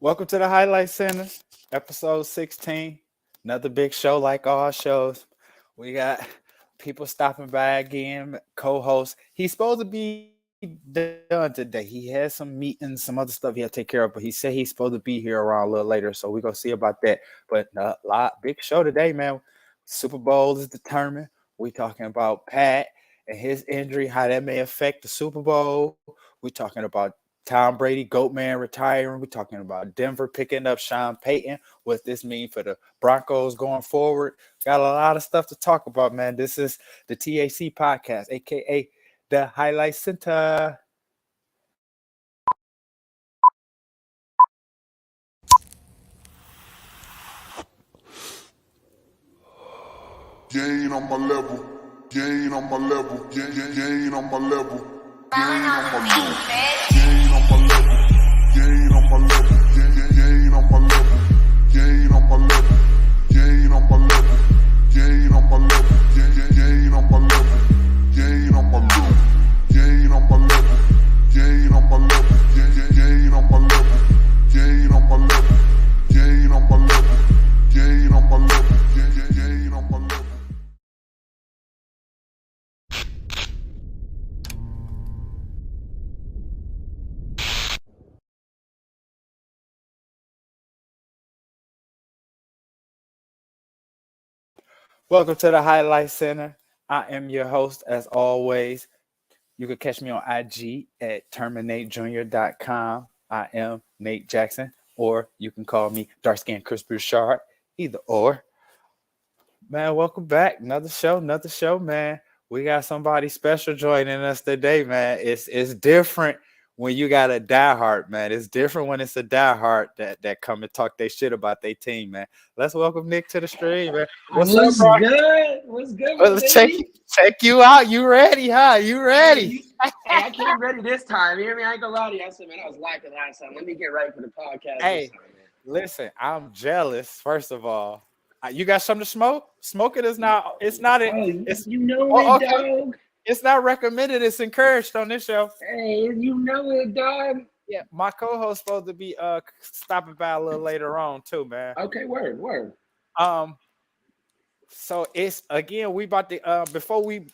Welcome to the Highlight Center, episode 16. Another big show like all shows. We got people stopping by again, co-host. He's supposed to be done today. He has some meetings, some other stuff he had to take care of, but he said he's supposed to be here around a little later, so we're going to see about that. But big show today, man. Super Bowl is determined. We talking about Pat and his injury, how that may affect the Super Bowl. We're talking about Tom Brady, GOAT man, retiring. We're talking about Denver picking up Sean Payton. What this mean for the Broncos going forward? Got a lot of stuff to talk about, man. This is the TAC podcast, aka the Highlight Center. You ain't on my level. You ain't on my level. You ain't on my level. You ain't on my level. You ain't on my level. You ain't on my level. You ain't on my level. You ain't on my level. You ain't on my level. You ain't on my level. You ain't on my level. You ain't on my level. You ain't on my level. You ain't on my level. You ain't on my level. You ain't on my level. You ain't on my level. You ain't on my level. You ain't on my level. Welcome to the Highlight Center. I am your host, as always. You can catch me on IG at terminatejunior.com. I am Nate Jackson, or you can call me Dark Skin Chris Bouchard, either or. Man, welcome back. Another show, man. We got somebody special joining us today, man. It's different when you got a diehard, man. It's different when it's a diehard that come and talk their shit about their team, man. Let's welcome Nick to the stream, man. What's up, bro? Good? What's good? Well, let's check you out. You ready, huh? You ready? Hey, I came ready this time. You hear me? I ain't gonna lie to you. I said, man, I was lacking last time. Let me get ready for the podcast. Hey, this time, man. listen, I'm jealous. First of all, you got something to smoke? Smoke it is not. It's not. It's you know okay. dog. It's not recommended. It's encouraged on this show. Hey, you know it, dog. Yeah, my co-host supposed to be stopping by a little later on too, man. Okay, word. So it's again we about to before we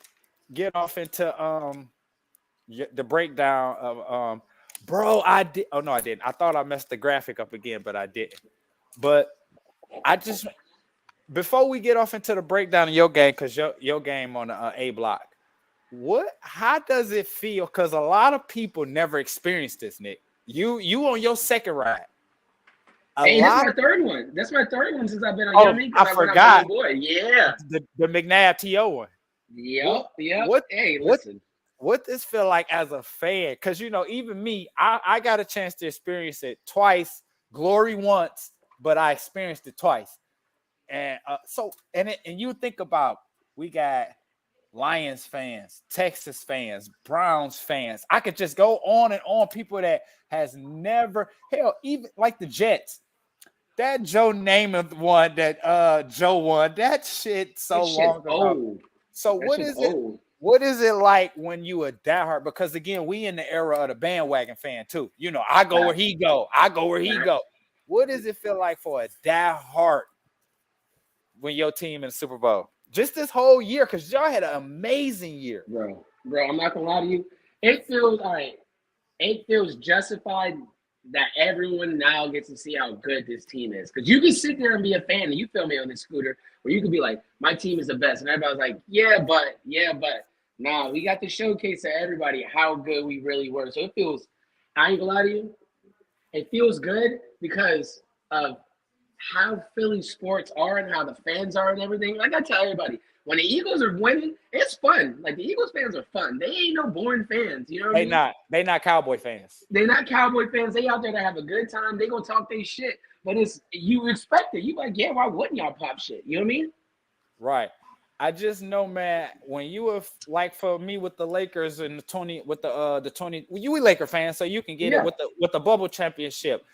get off into the breakdown of bro, I did. Oh no, I didn't. I thought I messed the graphic up again, but I didn't. But I just before we get off into the breakdown of your game, because your game on the A block, how does it feel? Because a lot of people never experienced this, Nick. You on your second ride. Hey, that's my third one. That's my third one since I've been on Yummy. I forgot. Boy. Yeah. The McNabb TO one. Yep. Hey, listen. What this feel like as a fan? Because even me, I got a chance to experience it twice. Glory once, but I experienced it twice. And and you think about, we got Lions fans, Texas fans, Browns fans. I could just go on and on. People that has never, hell, even like the Jets. That Joe Namath one that Joe won, that shit long ago. Old. So what is it? What is it like when you a diehard? Because again, we in the era of the bandwagon fan too. I go where he go. I go where he go. What does it feel like for a diehard when your team in the Super Bowl? Just this whole year, because y'all had an amazing year. Bro, I'm not gonna lie to you. It feels all right. It feels justified that everyone now gets to see how good this team is. Because you can sit there and be a fan, and you feel me on this scooter, where you could be like, my team is the best. And everybody's like, yeah, but. Nah, we got to showcase to everybody how good we really were. So it feels, I ain't gonna lie to you, it feels good because of how Philly sports are and how the fans are and everything. Like I tell everybody, when the Eagles are winning, it's fun. Like the Eagles fans are fun. They ain't no boring fans. You know what I mean? They not Cowboy fans. They're not Cowboy fans. They out there to have a good time. They gonna talk their shit. But you expect it. You like, yeah, why wouldn't y'all pop shit? You know what I mean? Right. I just know, man, when you were like, for me with the Lakers and the 20, you a Laker fan, so you can get it with the bubble championship.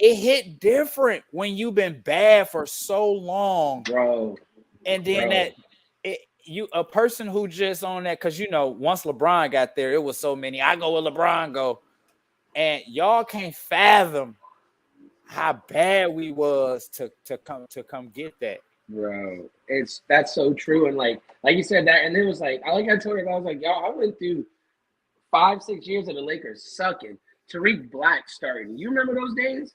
It hit different when you've been bad for so long, bro. And then a person who just on that, because once LeBron got there, it was so many. I go where LeBron go, and y'all can't fathom how bad we was to come get that. Bro, that's so true. And like you said that, and it was like I told her, I was like, y'all, I went through 5-6 years of the Lakers sucking. Tariq Black starting. You remember those days?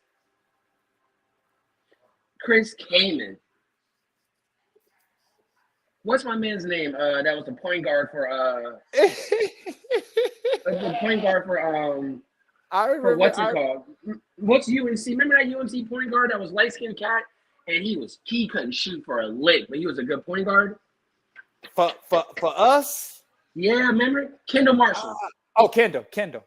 Chris Kaman. What's my man's name? That was the point guard for the point guard for I remember. for what's it called? What's UNC? Remember that UNC point guard that was light skinned cat, and he couldn't shoot for a lick, but he was a good point guard. For us. Yeah, remember Kendall Marshall. Kendall. Remember?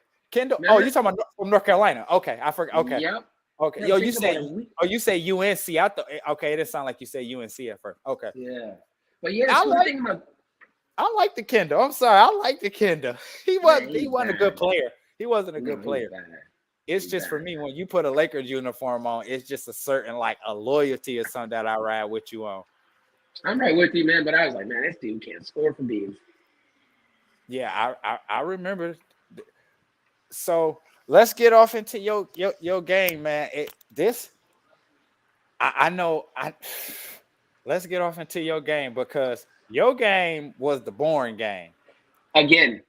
Oh, you talking about from North Carolina? Okay, I forgot. Okay. Yep. Okay. Yo, you say UNC. I thought okay, it didn't sound like you said UNC at first. Okay. Yeah. But yeah, I like the Kendall. I'm sorry, I like the Kendall. He wasn't a good player. He wasn't a good player. It's just for me, when you put a Lakers uniform on, it's just a certain like a loyalty or something that I ride with you on. I'm right with you, man. But I was like, man, this dude can't score for beans. Yeah, I remember. So let's get off into your game, man. Let's get off into your game, because your game was the boring game. Again.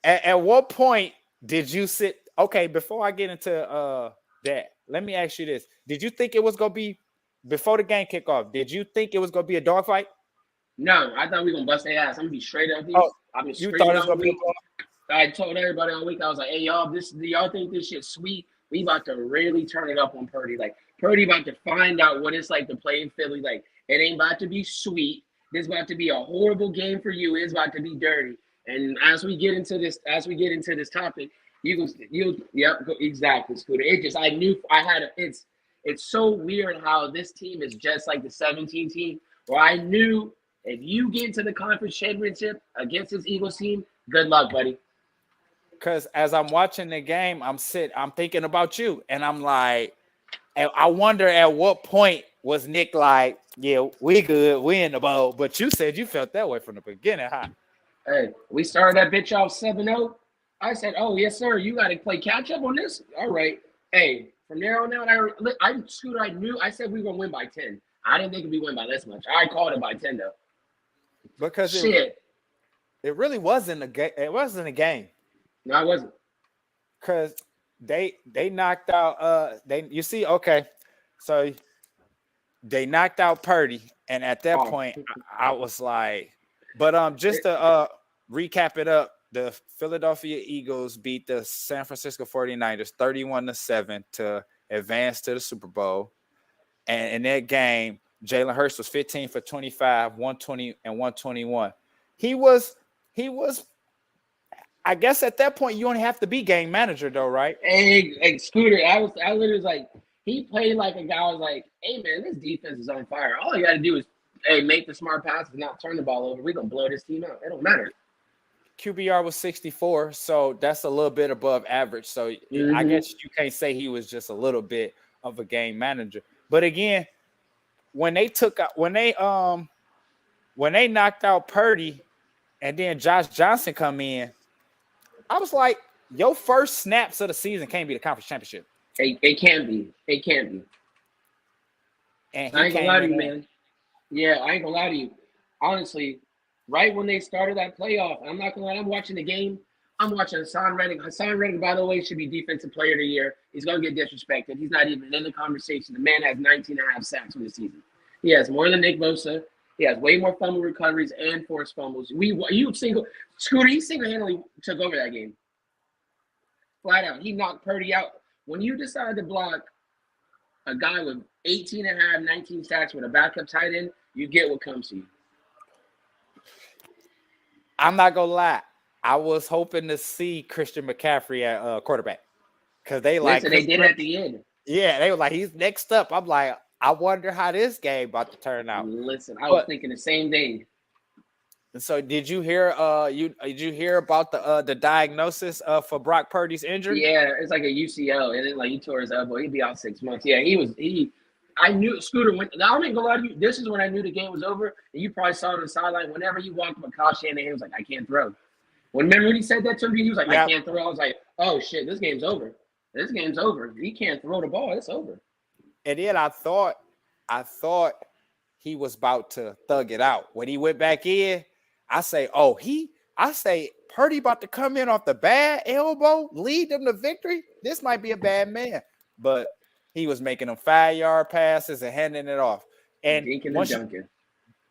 At what point did you sit? Okay, before I get into that, let me ask you this. Did you think it was going to be, before the game kick off, did you think it was going to be a dogfight? No, I thought we were going to bust their ass. I'm going to be straight up. You thought it was going to be a dogfight? I told everybody all week, I was like, hey, y'all, y'all think this shit's sweet? We about to really turn it up on Purdy. Like, Purdy about to find out what it's like to play in Philly. Like, it ain't about to be sweet. This is about to be a horrible game for you. It's about to be dirty. And as we get into this topic, exactly, Scooter. It's so weird how this team is just like the 17 team, where I knew if you get into the conference championship against this Eagles team, good luck, buddy. Because as I'm watching the game, I'm thinking about you, and I'm like, I wonder at what point was Nick like, yeah, we good, we in the bowl. But you said you felt that way from the beginning, huh? Hey, we started that bitch off 7-0. I said, oh, yes, sir, you got to play catch up on this? All right. Hey, from there on out, I said we were going to win by 10. I didn't think we'd win by this much. I called it by 10, though. Because it really wasn't a game. It wasn't a game. No, it wasn't. Because they knocked out so they knocked out Purdy, and at that point I was like, but just to recap it up, the Philadelphia Eagles beat the San Francisco 49ers 31-7 to advance to the Super Bowl. And in that game, Jalen Hurts was 15 for 25, 120 and 121. He was I guess at that point you only have to be game manager though, right? Hey, Scooter, I literally was like, he played like a guy. I was like, hey man, this defense is on fire. All you got to do is make the smart passes and not turn the ball over. We're gonna blow this team out. It don't matter. QBR was 64, so that's a little bit above average. So I guess you can't say he was just a little bit of a game manager. But again, when they knocked out Purdy and then Josh Johnson come in, I was like, your first snaps of the season can't be the conference championship. It can't be. It can't be. And I ain't gonna lie to you, man. Yeah, I ain't gonna lie to you. Honestly, right when they started that playoff, I'm not gonna lie, I'm watching the game. I'm watching Hassan Reddick. Hassan Reddick, by the way, should be Defensive Player of the Year. He's gonna get disrespected. He's not even in the conversation. The man has 19.5 sacks for the season. He has more than Nick Bosa. He has way more fumble recoveries and forced fumbles. Scooter, he single-handedly took over that game. Flat out. He knocked Purdy out. When you decide to block a guy with 18.5, 19 sacks with a backup tight end, you get what comes to you. I'm not gonna lie. I was hoping to see Christian McCaffrey at quarterback, because they did at the end. Yeah, they were like, he's next up. I'm like, I wonder how this game about to turn out. Listen, I was thinking the same thing. And so, did you hear? Did you hear about the diagnosis for Brock Purdy's injury? Yeah, it's like a UCL, and then like he tore his elbow. He'd be out 6 months. Yeah, I knew Scooter went. I'm not gonna lie to you. This is when I knew the game was over. And you probably saw it on the sideline. Whenever he walked with Kyle Shanahan, he was like, "I can't throw." Remember when he said that to me? He was like, "I can't throw." I was like, "Oh shit, this game's over." This game's over. He can't throw the ball. It's over. And then I thought he was about to thug it out. When he went back in, I say Purdy about to come in off the bad elbow, lead them to victory. This might be a bad man. But he was making them 5-yard passes and handing it off. And Deacon and Duncan.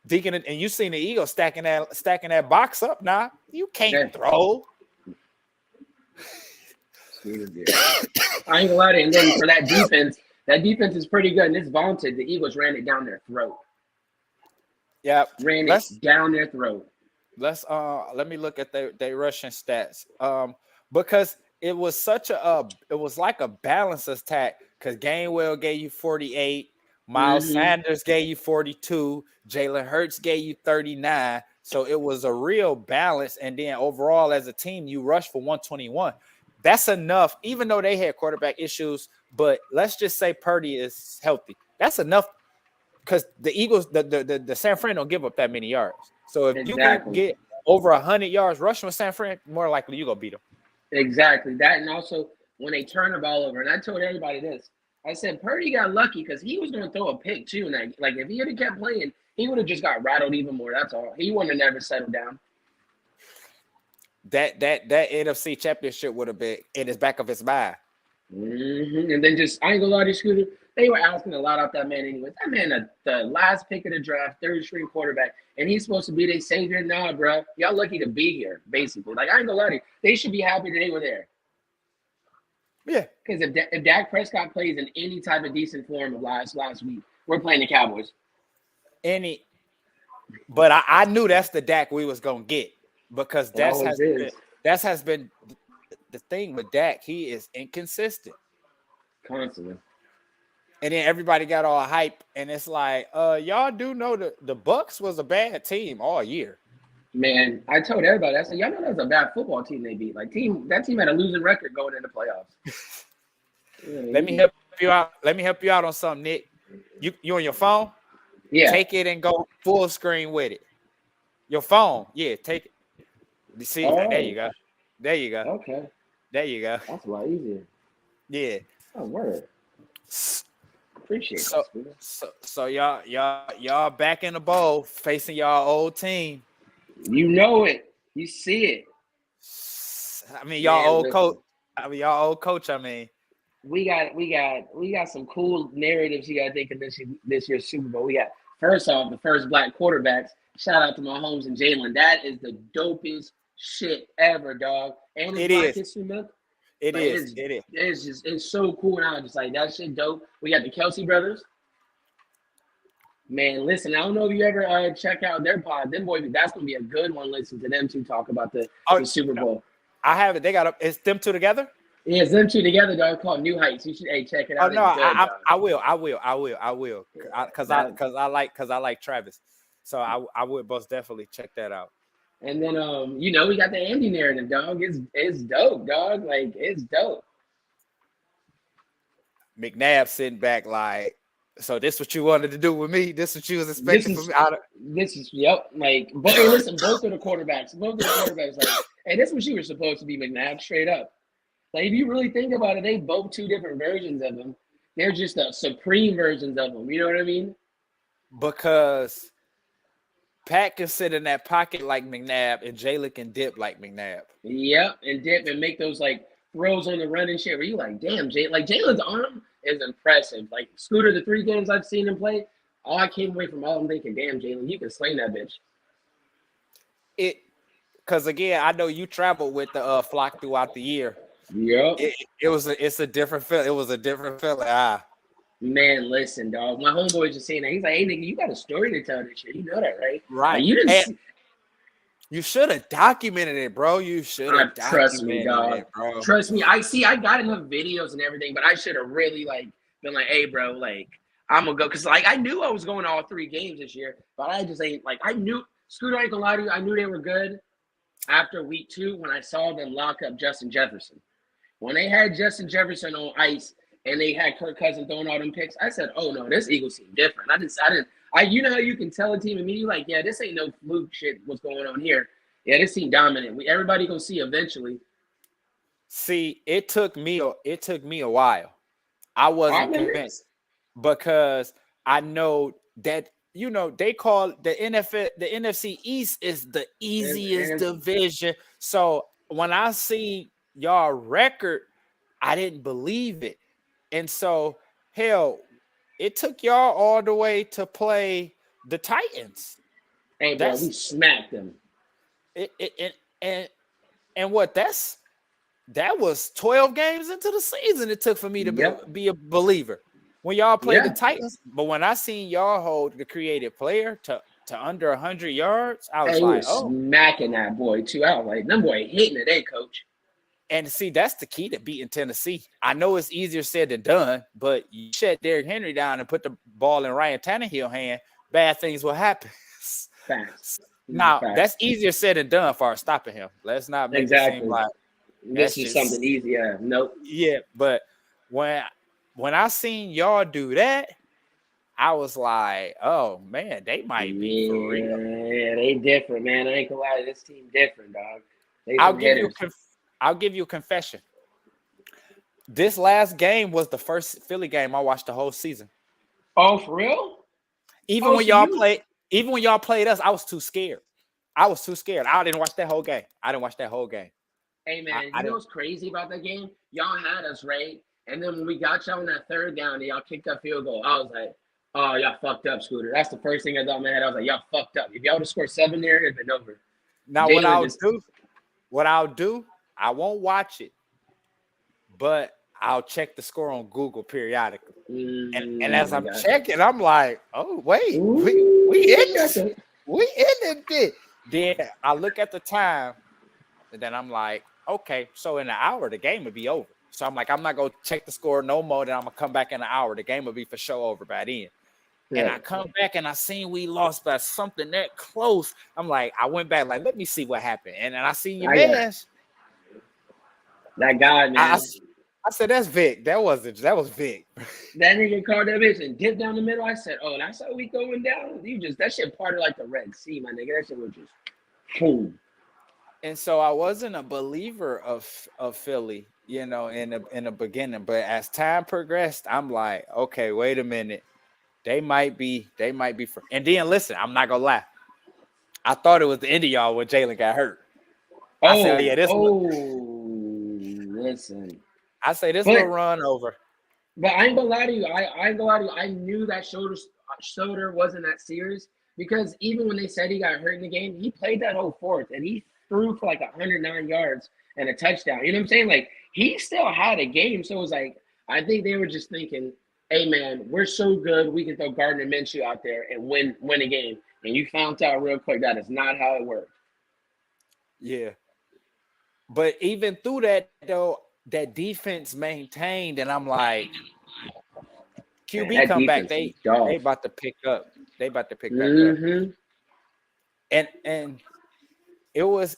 Deacon, and you seen the Eagles stacking that box up now. You can't throw. I ain't gonna lie to you. And then for that defense is pretty good. And it's vaunted. The Eagles ran it down their throat. Yeah, ran it down their throat. Let me look at their rushing stats. Because it was like a balanced attack. Because Gainwell gave you 48, Miles Sanders gave you 42, Jalen Hurts gave you 39. So it was a real balance. And then overall, as a team, you rushed for 121. That's enough, even though they had quarterback issues. But let's just say Purdy is healthy. That's enough because the Eagles, the San Fran don't give up that many yards. So if you can get over 100 yards rushing with San Fran, more likely you're going to beat them. Exactly. That, and also when they turn the ball over, and I told everybody this, I said Purdy got lucky because he was going to throw a pick too. And like if he had kept playing, he would have just got rattled even more. That's all. He wouldn't have never settled down. That NFC Championship would have been in his back of his mind. And then just, I ain't gonna lie to you, Scooter, they were asking a lot out that man anyway. That man, the last pick of the draft, third-string quarterback, and he's supposed to be their savior. Nah, bro. Y'all lucky to be here, basically. Like, I ain't gonna lie to you. They should be happy that they were there. Yeah. Because if Dak Prescott plays in any type of decent form of last week, we're playing the Cowboys. But I knew that's the Dak we was gonna get because that has been the thing with Dak. He is inconsistent. Constantly. And then everybody got all hype, and it's like, y'all do know the Bucks was a bad team all year. Man, I told everybody, I said, y'all know that was a bad football team they beat. Like that team had a losing record going into playoffs. Let me help you out. Let me help you out on something, Nick. You on your phone? Yeah. Take it and go full screen with it. Your phone, yeah, take it. You see, there you go. There you go. Okay. There you go. That's a lot easier. Yeah. Oh, word. Appreciate it. So y'all back in the bowl facing y'all old team. You know it. You see it. I mean, y'all old coach. Y'all old coach. I mean, we got some cool narratives you got to think of this year's Super Bowl. We got first off the first black quarterbacks. Shout out to my homes and Jalen. That is the dopest shit ever, dog. And it's Black History Month. It is. It's so cool now. Just like that shit dope. We got the Kelsey brothers. Man, listen, I don't know if you ever check out their pod. Them boys, that's gonna be a good one. Listen to them two talk about the Super Bowl. I have it. They got it's them two together. Yeah, it's them two together, dog. Called New Heights. You should check it out. Oh no, I will. Because I like Travis, so I would most definitely check that out. And then we got the Andy narrative, dog. It's dope, dog. Like it's dope. McNabb sitting back like, so this what you wanted to do with me? This what you was expecting from me? Yep. Like, but hey, listen, both of the quarterbacks, like, hey, this what you were supposed to be, McNabb, straight up. Like, if you really think about it, they both two different versions of him. They're just the supreme versions of him. You know what I mean? Because Pat can sit in that pocket like McNabb, and Jalen can dip like McNabb. Yep, and dip and make those like throws on the run and shit. Where you like, damn, Jalen's arm is impressive. Like Scooter, the 3 games I've seen him play, all I came away from all I'm thinking, damn, Jalen, you can sling that bitch. Because again, I know you traveled with the flock throughout the year. Yep. It's a different feel. It was a different feeling. Man, listen, dog. My homeboy just saying that. He's like, hey, nigga, you got a story to tell this shit. You know that, right? Right. Like, you didn't. You should have documented it, bro. You should have documented it, bro. Trust me. I got enough videos and everything, but I should have really like been like, hey, bro, like I'm gonna go because like I knew I was going to all 3 games this year, but I just ain't like I knew. Scooter, I ain't gonna lie to you. I knew they were good after week 2 when I saw them lock up Justin Jefferson. When they had Justin Jefferson on ice and they had Kirk Cousins throwing all them picks, I said, "Oh no, this Eagles team different." You know how you can tell a team immediately, like, yeah, this ain't no fluke shit. What's going on here? Yeah, this team dominant. Everybody gonna see eventually. See, it took me a while. I Five wasn't minutes? convinced because I know that they call the NFC East is the easiest And division. So when I see y'all record, I didn't believe it. And so hell, it took y'all all the way to play the Titans. hey, bro, we That's smacked them. it and what that was 12 games into the season it took for me to Yep. be a believer when y'all played the Yeah. Titans. But when I seen y'all hold the creative player to under 100 yards, I was Hey, we like, was oh. smacking that boy too. I was like, them boy hitting it, hey, coach. And see, that's the key to beating Tennessee. I know it's easier said than done, but you shut Derrick Henry down and put the ball in Ryan Tannehill's hand, bad things will happen. Facts. Now, Facts. that's easier said than done for stopping him. Let's not make it seem Exactly. like that's This is something just easy. Yeah. Nope. yeah. But when I seen y'all do that, I was like, oh man, they might be for real. Yeah, they different, man. I ain't gonna lie, this team different, dog. They I'll some give you hitters. I'll give you a confession. This last game was the first Philly game I watched the whole season. Oh, for real? Even Oh, when so y'all you played, even when y'all played us, I was too scared. I was too scared. I didn't watch that whole game. I didn't watch that whole game. Hey man, I you know didn't. what's crazy about that game? Y'all had us right, and then when we got y'all on that third down and y'all kicked that field goal, I was like, "Oh, y'all fucked up, Scooter." That's the first thing I thought in my head. I was like, "Y'all fucked up. If y'all would have scored 7 there, it'd been over." Now Jalen just what I'll do, I won't watch it, but I'll check the score on Google periodically. And as I I'm got checking, I'm like, oh wait, you. we in Ooh, I got this, you. we in it. Then I look at the time, and then I'm like, okay, so in an hour the game would be over. So I'm like, I'm not gonna check the score no more. Then I'm gonna come back in an hour. The game will be for sure over by then. And I Right. come back and I seen we lost by something that close. I'm like, I went back, like, let me see what happened. And then I seen your I got man. that guy, man. I said, that's Vic. That was Vic. That nigga called that bitch and dipped down the middle. I said, "Oh, that's how we going down." You just that shit parted like the Red Sea, my nigga. That shit was just boom. And so I wasn't a believer of Philly, in the beginning. But as time progressed, I'm like, okay, wait a minute. They might be for. And then listen, I'm not gonna lie. I thought it was the end of y'all when Jalen got hurt. I said, yeah, Listen. I say this But little run over. but I ain't gonna lie to you. I ain't gonna lie to you. I knew that shoulder wasn't that serious because even when they said he got hurt in the game, he played that whole fourth and he threw for like 109 yards and a touchdown. You know what I'm saying? Like he still had a game. So it was like I think they were just thinking, "Hey man, we're so good, we can throw Gardner Minshew out there and win a game." And you found out real quick that is not how it worked. Yeah. But even through that though, that defense maintained, and I'm like, Man, QB that come back, defense is they dog. about to pick up. They about to pick back up. Mm-hmm. And it was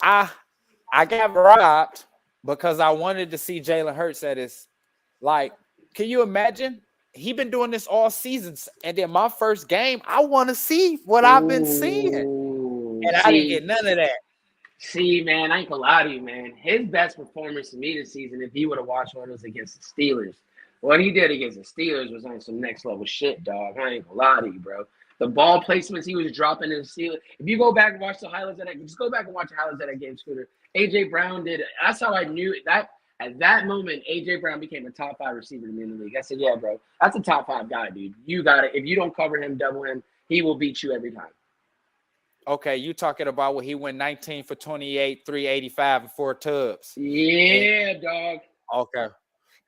I got robbed because I wanted to see Jalen Hurts at his, like, can you imagine? He been doing this all seasons, and then my first game, I want to see what I've been seeing, Ooh, and I didn't get none of that. See, man, I ain't gonna lie to you, man. His best performance to me this season, if he would have watched one, was against the Steelers. What he did against the Steelers was on some next level shit, dog. I ain't gonna lie to you, bro. The ball placements he was dropping in the Steelers. If you go back and watch the highlights of that, just go back and watch the highlights of that game, Scooter. AJ Brown did it. That's how I knew that at that moment, AJ Brown became a top 5 receiver to me in the league. I said, yeah, bro, that's a top 5 guy, dude. You got it. If you don't cover him, double him, he will beat you every time. Okay, you talking about when he went 19 for 28, 385, and 4 tubs. Yeah, dog. Okay.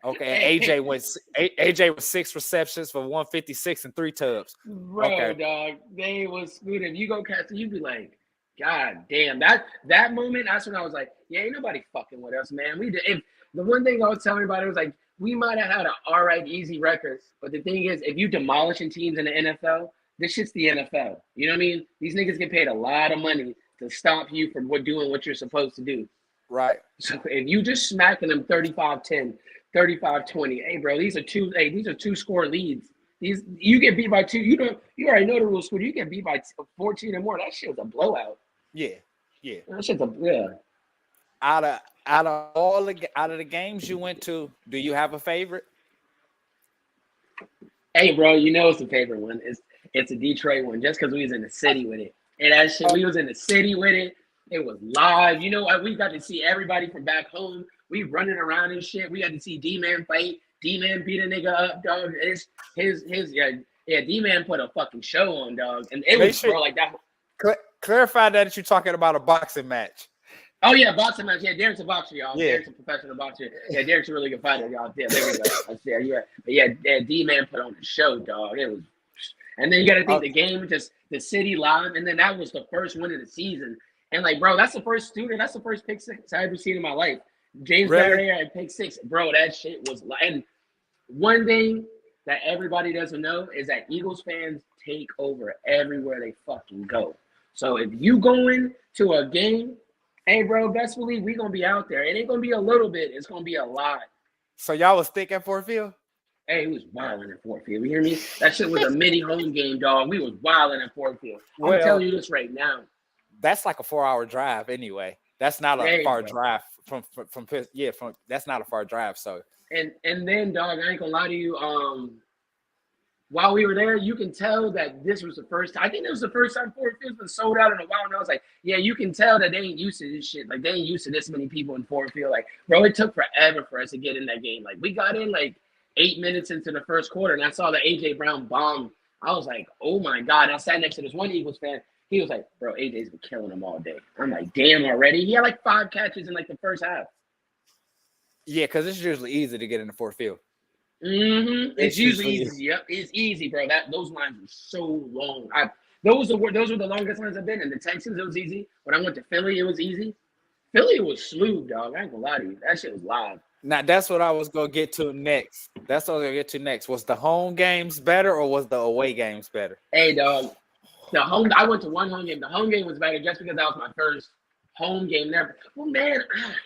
Okay. And AJ was 6 receptions for 156 and 3 tubs. Bro, Okay. dog, they was good. If you go catch it, you'd be like, God damn. That moment, that's when I was like, yeah, ain't nobody fucking with us, man. We did. If the one thing I was telling everybody was like, we might have had an all right, easy record, but the thing is, if you demolishing teams in the NFL, this shit's the NFL. You know what I mean? These niggas get paid a lot of money to stop you from doing what you're supposed to do. Right. So if you just smacking them 35-10, 35-20, hey bro, these are two score leads. These you get beat by 2. You already know the rules, Scooter. You get beat by 14 or more. That shit's a blowout. Yeah. Yeah. That shit's a out of the games you went to, do you have a favorite? Hey, bro, you know it's the favorite one. It's a Detroit one, just because we was in the city with it. And that shit, we was in the city with it. It was live. You know what? We got to see everybody from back home. We running around and shit. We got to see D-Man fight. D-Man beat a nigga up, dog. D-Man put a fucking show on, dog. And it was, bro, like that. Clarify that you're talking about a boxing match. Oh, yeah, boxing match. Yeah, Derek's a boxer, y'all. Yeah. Derek's a professional boxer. Yeah, Derek's a really good fighter, y'all. Yeah, there we go. Yeah. But yeah, D-Man put on the show, dog. It was, and then you got to think the game, just the city live, and then that was the first win of the season. And like, bro, that's the first pick six I ever seen in my life. James Barrier and pick six, bro. That shit was. And one thing that everybody doesn't know is that Eagles fans take over everywhere they fucking go. So if you going to a game, hey, bro, best believe we gonna be out there. It ain't gonna be a little bit. It's gonna be a lot. So y'all was thick at Fort Field? Hey, it was wilding at Fort Field. You hear me? That shit was a mini home game, dog. We was wilding at Fort Field. I'm telling you this right now. That's like a 4-hour drive anyway. That's not a far drive from that's not a far drive. So and then, dog, I ain't gonna lie to you. While we were there, you can tell that this was the first time. I think it was the first time Fort Field's been sold out in a while. And I was like, yeah, you can tell that they ain't used to this shit. Like, they ain't used to this many people in Fort Field. Like, bro, it took forever for us to get in that game. Like, we got in like 8 minutes into the first quarter, and I saw the AJ Brown bomb. I was like, oh my God. I sat next to this one Eagles fan. He was like, bro, AJ's been killing them all day. I'm like, damn, already? He had like 5 catches in like the first half. Yeah, because it's usually easy to get into Fort Field. Mm-hmm. It's usually easy. Yep, it's easy, bro. Those lines were so long. Those were the longest lines I've been in. The Texans, it was easy. When I went to Philly, it was easy. Philly was smooth, dog. I ain't gonna lie to you. That shit was live. Now that's what I was gonna get to next. Was the home games better or was the away games better? Hey, dog. I went to one home game. The home game was better just because that was my first home game there. Well, man,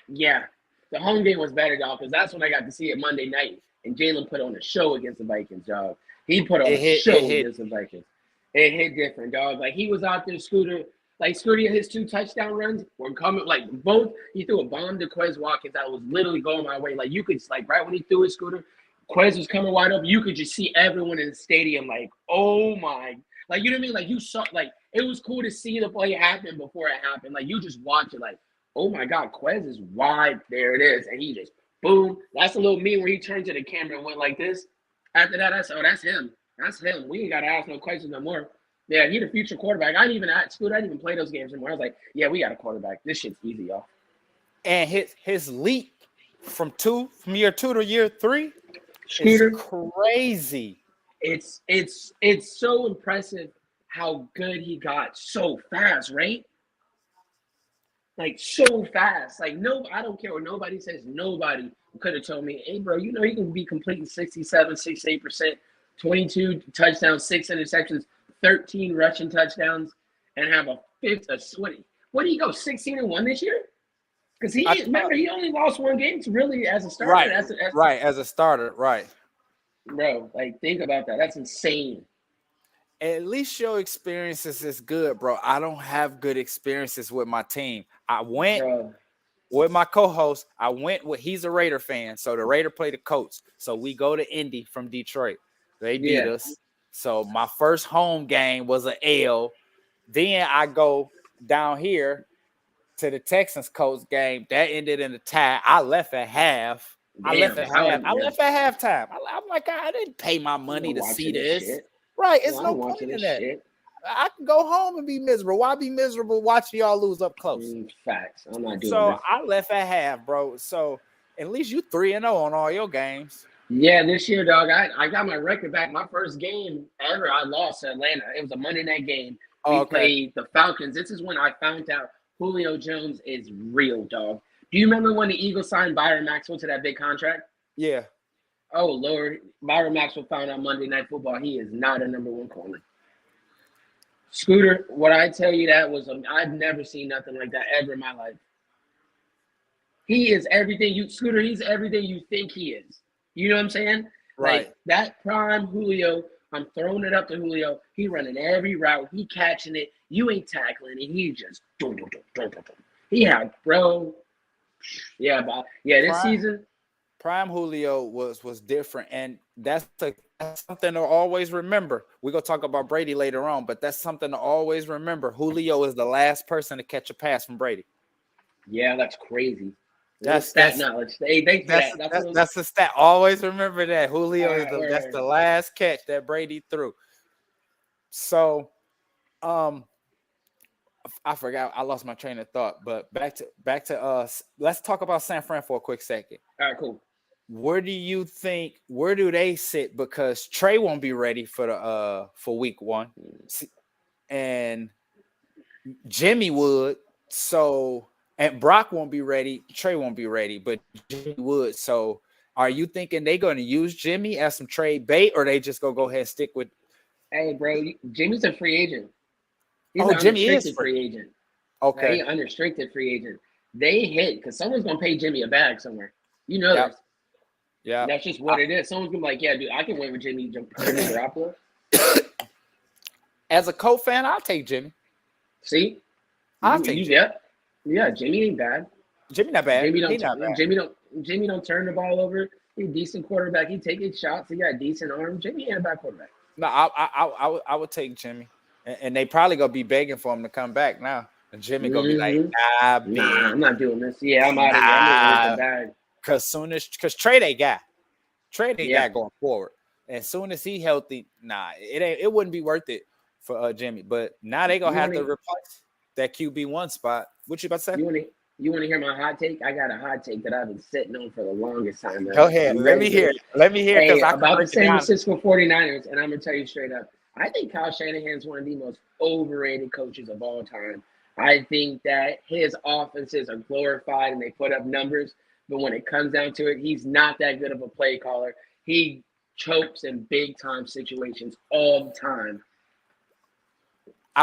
yeah. The home game was better, dog, because that's when I got to see it Monday night. And Jalen put on a show against the Vikings, dog. He put on a show against the Vikings. It hit different, dog. Like, he was out there, Scooter, his 2 touchdown runs were coming, like, both. He threw a bomb to Quez Watkins that was literally going my way. Like, you could, like, right when he threw his Scooter, Quez was coming wide up. You could just see everyone in the stadium, like, oh, my. Like, you know what I mean? Like, you saw, like, it was cool to see the play happen before it happened. Like, you just watch it, like, oh, my God, Quez is wide. There it is. And he just, boom. That's a little meme where he turned to the camera and went like this. After that, that's him. That's him. We ain't got to ask no questions no more. Yeah, he the future quarterback. I didn't even play those games anymore. I was like, yeah, we got a quarterback. This shit's easy, y'all. And his leap from year 2 to year 3 Scooter, is crazy. It's so impressive how good he got so fast, right? Like, so fast. Like, no, I don't care what nobody says. Nobody could have told me, hey, bro, you know you can be completing 67, 68%, 22 touchdowns, 6 interceptions, 13 rushing touchdowns, and have a fifth of sweaty. What do you go, 16-1 this year? Because he only lost 1 game really as a starter. Right, as a starter, right. Bro, like, think about that. That's insane. At least your experiences is good, bro. I don't have good experiences with my team. I went with my co-host. He's a Raider fan, so the Raider play the Colts. So we go to Indy from Detroit. They beat us. So my first home game was an L. Then I go down here to the Texans Colts game. That ended in a tie. I left at half. I left at halftime. I'm like, I didn't pay my money to see this. Right, it's no point in that. Shit. I can go home and be miserable. Why be miserable watching y'all lose up close? Facts. I'm not doing so this. I left at half, bro. So at least you 3-0 on all your games. Yeah, this year, dog, I got my record back. My first game ever, I lost to Atlanta. It was a Monday night game. We played the Falcons. This is when I found out Julio Jones is real, dog. Do you remember when the Eagles signed Byron Maxwell to that big contract? Yeah. Oh, Lord. Byron Maxwell found out Monday Night Football. He is not a number 1 corner. Scooter, what I tell you, I've never seen nothing like that ever in my life. He is everything he's everything you think he is. You know what I'm saying? Right. Like, that prime Julio, I'm throwing it up to Julio. He running every route. He catching it. You ain't tackling it. He just, he had, bro, Yeah, but this Prime, season. Prime Julio was different, and that's something to always remember. We're gonna talk about Brady later on, but that's something to always remember. Julio is the last person to catch a pass from Brady. Yeah, that's crazy. A little That's stat knowledge. Hey, thanks for that. That's a little. that's the stat. Always remember that Julio is that's Word. the last catch that Brady threw. So, I forgot. I lost my train of thought. But back to us. Let's talk about San Fran for a quick second. All right, cool. Where do you think? Where do they sit? Because Trey won't be ready for week 1, and Jimmy would. So and Brock won't be ready. Trey won't be ready, but Jimmy would. So are you thinking they're going to use Jimmy as some trade bait, or they just go ahead and stick with? Hey, bro, Jimmy's a free agent. He's Oh, an Jimmy is unrestricted free. free agent. Okay. He's unrestricted free agent. They hit because someone's gonna pay Jimmy a bag somewhere. You know Yep. this. Yeah. That's just what it is. Someone's gonna be like, yeah, dude, I can win with Jimmy Garoppolo. As a Colts fan, I'll take Jimmy. See? I'll take Jimmy. Yeah, Jimmy ain't bad. Jimmy not bad. Jimmy He not bad. Jimmy don't turn the ball over. He's a decent quarterback. He take his shots. He got a decent arm. Jimmy ain't a bad quarterback. No, I would take Jimmy, and they probably gonna be begging for him to come back now. And Jimmy gonna be like, nah, I'm not doing this. Yeah, I'm out of here. I'm gonna get the bag. Cause Trey they got going forward. As soon as he healthy, it wouldn't be worth it for Jimmy. But now they gonna have to replace that QB1 spot. What you about to say? You want to hear my hot take? I got a hot take that I've been sitting on for the longest time. Go ahead. Let me hear. Hey, about the San Francisco 49ers, and I'm going to tell you straight up. I think Kyle Shanahan's one of the most overrated coaches of all time. I think that his offenses are glorified and they put up numbers, but when it comes down to it, he's not that good of a play caller. He chokes in big-time situations all the time.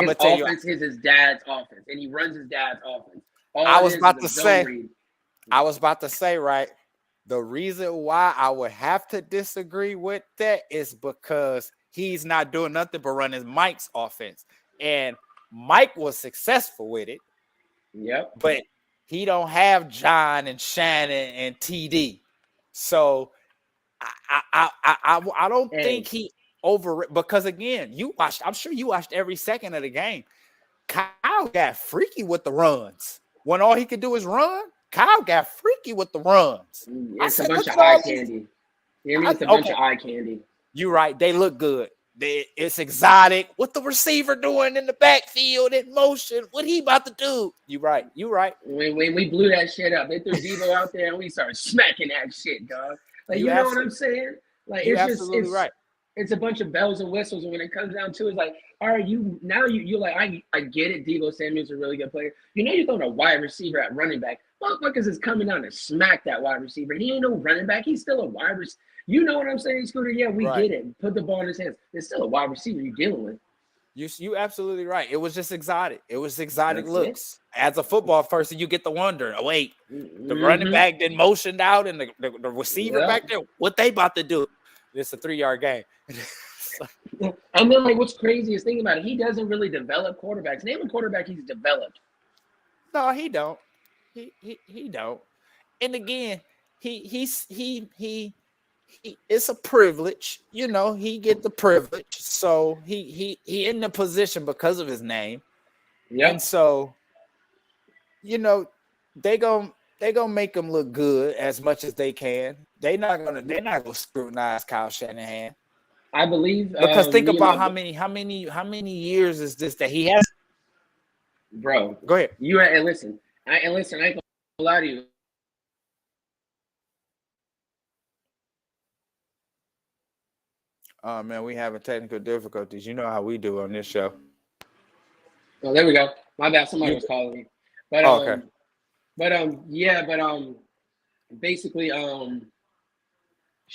His offense is his dad's offense, and he runs his dad's offense. I was about to say, right, the reason why I would have to disagree with that is because he's not doing nothing but running Mike's offense. And Mike was successful with it. Yep. But he don't have John and Shannon and TD. So I don't think he because again, I'm sure you watched every second of the game. Kyle got freaky with the runs. When all he could do is run, Kyle got freaky with the runs. It's a bunch of eye candy. It's a bunch of eye candy. You're right. They look good. It's exotic. What the receiver doing in the backfield in motion? What he about to do? You're right. When we blew that shit up, they threw Devo out there and we started smacking that shit, dog. Like you know what I'm saying? Like it's right. It's a bunch of bells and whistles, and when it comes down to it, it's like, all right, you're like, I get it. Devo Samuel's a really good player. You know, you're throwing a wide receiver at running back. Motherfuckers is coming down to smack that wide receiver. He ain't no running back. He's still a wide receiver. You know what I'm saying, Scooter? Yeah, we get it. Put the ball in his hands. It's still a wide receiver you're dealing with. You absolutely right. It was just exotic. It was exotic looks. As a football person, you get the wonder. Oh, wait, the running back then motioned out, and the receiver back there. What they about to do? It's a 3-yard game. And then, like, what's crazy is thinking about it. He doesn't really develop quarterbacks. Name a quarterback he's developed. No, he don't. He don't. And again, he it's a privilege. You know, he get the privilege. So he in the position because of his name. Yeah. And so, you know, they gonna make him look good as much as they can. They're not gonna scrutinize Kyle Shanahan. I believe because think about how many years is this that he has. Bro, go ahead. Listen. I ain't gonna lie to you. Oh man, we having technical difficulties. You know how we do on this show. Oh, there we go. My bad. Somebody was calling me. But okay. Basically,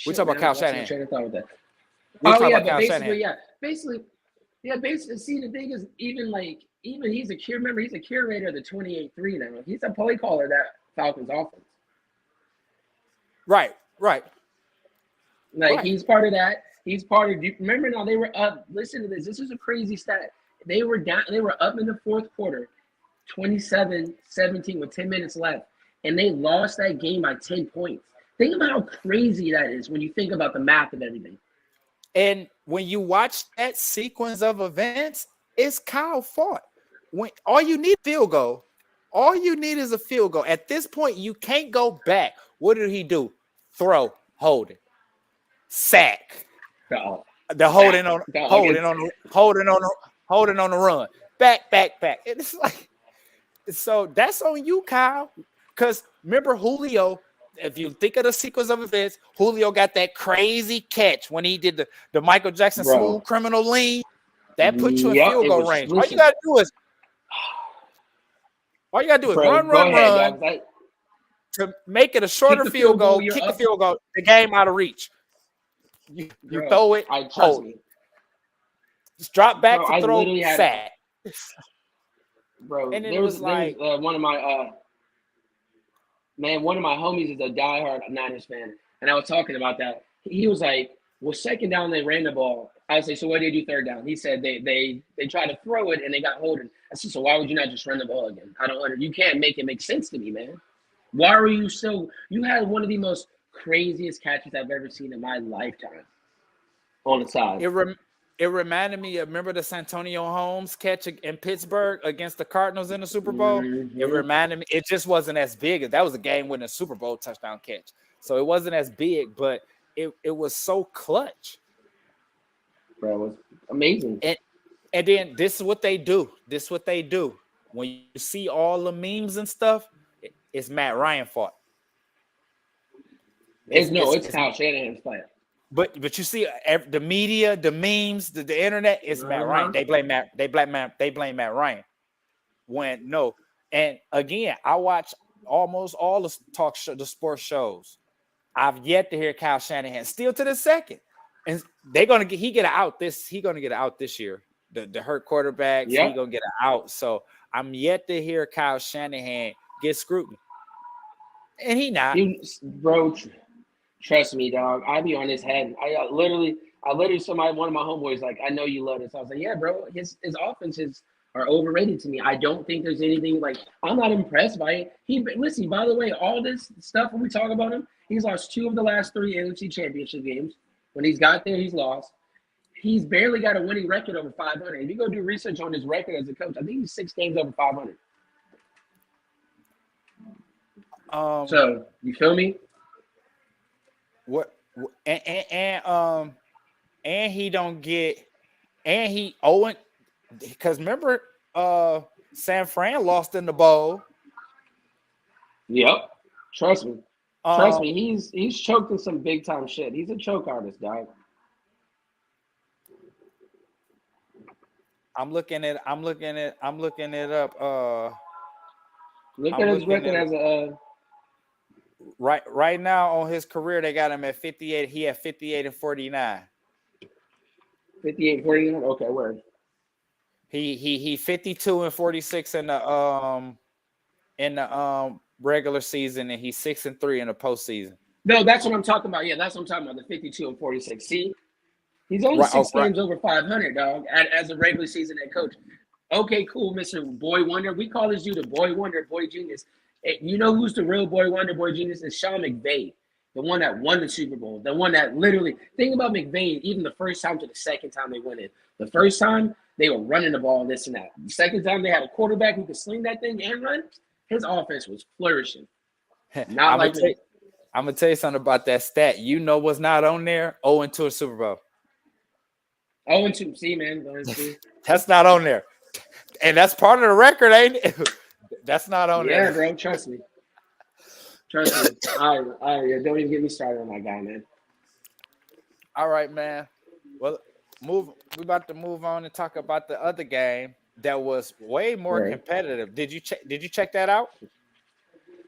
we talk about Kyle Shanahan. Basically, see, the thing is, even he's a curator of the 28-3 now. He's a play caller of that Falcons offense. Right. He's part of that. He's part of. Remember now, they were up. Listen to this. This is a crazy stat. They were down. They were up in the fourth quarter, 27-17 with 10 minutes left, and they lost that game by 10 points. Think about how crazy that is when you think about the math of everything. And when you watch that sequence of events, it's Kyle's fault. When all you need field goal, all you need is a field goal. At this point, you can't go back. What did he do? Throw, hold it, sack. The holding on the run. Back. It's like, so that's on you, Kyle. Because remember Julio, if you think of the sequence of events, Julio got that crazy catch when he did the Michael Jackson smooth criminal lean. That put you in field goal range. All you gotta do is run to make it a shorter field goal, kick the field goal, the game out of reach. You throw it, hold it. Just drop back to throw, sack. Bro, and there was like one of my homies is a diehard Niners fan, and I was talking about that. He was like, "Well, second down they ran the ball." I was like, "So what did you do third down?" He said they tried to throw it and they got holding. I said, "So why would you not just run the ball again?" I don't understand. You can't make it make sense to me, man. Why were you so? You had one of the most craziest catches I've ever seen in my lifetime on the side. It reminded me of, remember the Santonio Holmes catch in Pittsburgh against the Cardinals in the Super Bowl? Mm-hmm. It reminded me, it just wasn't as big. That was a game-winning Super Bowl touchdown catch. So it wasn't as big, but it was so clutch. Bro, it was amazing. And then this is what they do. When you see all the memes and stuff, it's Matt Ryan's fault. It's Kyle Shanahan's fault. But you see the media, the memes, the internet is Matt Ryan. They blame Matt Ryan. When no, and again, I watch almost all the sports shows. I've yet to hear Kyle Shanahan still to the second, and he gonna get out this year. The hurt quarterback, he gonna get an out. So I'm yet to hear Kyle Shanahan get scrutiny, and he not. Bro, trust me, dog. I be on his head. I literally one of my homeboys like, I know you love this. I was like, yeah, bro. His offenses are overrated to me. I don't think there's anything like, I'm not impressed by it. Listen, by the way, all this stuff when we talk about him, he's lost 2 of the last 3 NFC Championship games. When he's got there, he's lost. He's barely got a winning record over 500. If you go do research on his record as a coach, I think he's 6 games over 500. So you feel me? And he don't get, and he owing, because remember San Fran lost in the bowl. Yep. Trust me, he's choked in some big time shit. He's a choke artist, dog. I'm looking it up. Look at his record as a right now on his career, they got him at 58. He had 58 and 49. 58 49. Okay, word. He 52 and 46 in the regular season, and he's 6 and 3 in the postseason. No, that's what I'm talking about. Yeah, that's what I'm talking about. The 52 and 46. See, he's only 6 games over 500, dog. As a regular season head coach. Okay, cool, Mr. Boy Wonder. We call this dude a Boy Wonder, Boy Genius. You know who's the real Boy Wonder, Boy Genius? It's Sean McVay, the one that won the Super Bowl, the one that literally – think about McVay, even the first time to the second time they won it. The first time, they were running the ball, this and that. The second time, they had a quarterback who could sling that thing and run. His offense was flourishing. I'm going to tell you something about that stat. You know what's not on there? 0-2 Super Bowl. 0-2. See, man. That's not on there. And that's part of the record, ain't it? That's not on there. Yeah, bro. Trust me. All right. Don't even get me started on that guy, man. All right, man. Well, we're about to move on and talk about the other game that was way more competitive. Did you check that out?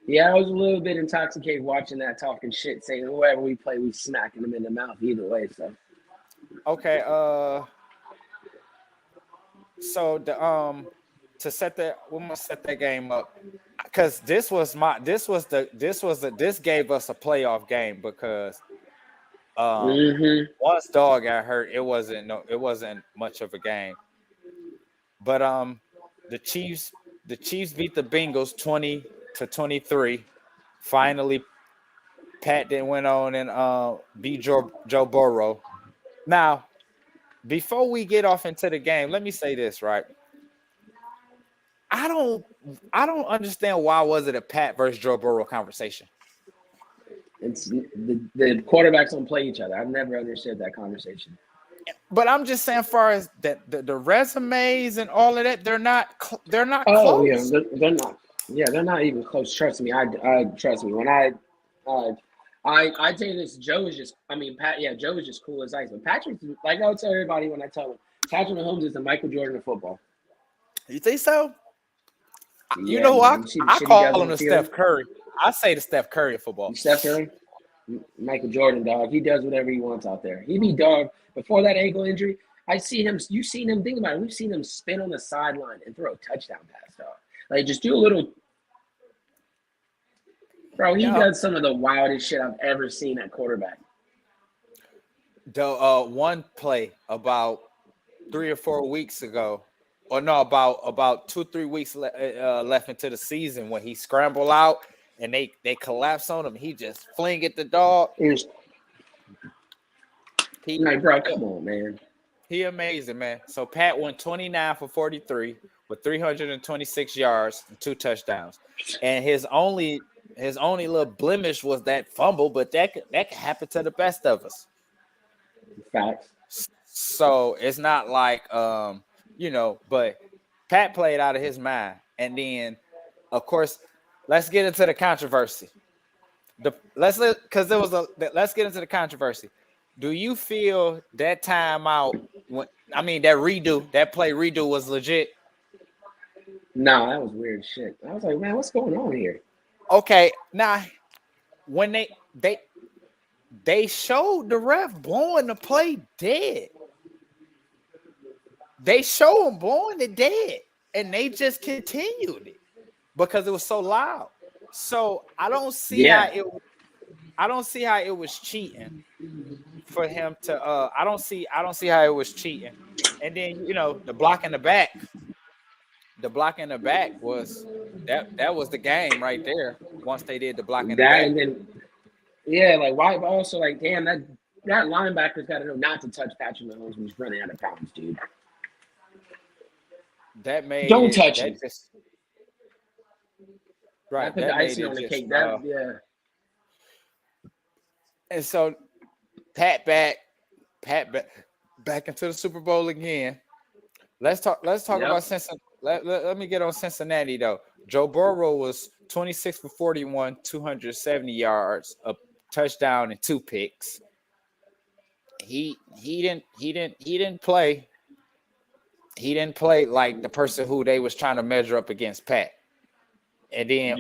Yeah, I was a little bit intoxicated watching that, talking shit, saying whoever we play, we smacking them in the mouth either way. So. Okay. So to set that, we're gonna set that game up because this gave us a playoff game because once Dog got hurt, it wasn't much of a game. But the Chiefs beat the Bengals 20-23. Finally, Pat then went on and beat Joe Burrow. Now, before we get off into the game, let me say this, right? I don't understand why was it a Pat versus Joe Burrow conversation. It's the quarterbacks don't play each other. I've never understood that conversation. But I'm just saying, as far as that the resumes and all of that, they're not Oh close. yeah, they're not. Yeah, they're not even close. Trust me. I trust me. When I tell you this, Joe is just. I mean, Pat. Yeah, Joe is just cool as ice. But Patrick, like I would tell everybody when I tell them, Patrick Mahomes is the Michael Jordan of football. You think so? Yeah, You know who man. I call him the Steph Curry. I say the Steph Curry of football. Steph Curry, Michael Jordan, dog. He does whatever he wants out there. He be dog. Before that ankle injury, I see him. You've seen him. Think about it. We've seen him spin on the sideline and throw a touchdown pass, dog. Like just do a little. Bro, he does some of the wildest shit I've ever seen at quarterback. The one play about 3 or 4 weeks ago, or no, about 2-3 weeks left into the season when he scrambled out and they collapse on him. He just fling at the dog. Like, bro, come on, man. He amazing, man. So Pat went 29 for 43 with 326 yards and 2 touchdowns, and his only little blemish was that fumble, but that could happen to the best of us. Facts. So it's not like but Pat played out of his mind. And then, of course, let's get into the controversy. Let's get into the controversy. Do you feel that timeout that play redo was legit? Nah, that was weird shit. I was like, man, what's going on here? Okay, now when they showed the ref blowing the play dead. They show him blowing it dead, and they just continued it because it was so loud. So I don't see how it was cheating for him to. I don't see how it was cheating. And then the block in the back. The block in the back was that was the game right there. Once they did the block in the back, and then like why? Also, like, damn, that linebacker's got to know not to touch Patrick Mahomes when he's running out of bounds, dude. Don't touch him. Right. I put the icing on the cake. Yeah. And so Pat back into the Super Bowl again. Let's talk about Cincinnati. Let me get on Cincinnati though. Joe Burrow was 26 for 41, 270 yards, a touchdown and 2 picks. He didn't play. He didn't play like the person who they was trying to measure up against, Pat. And then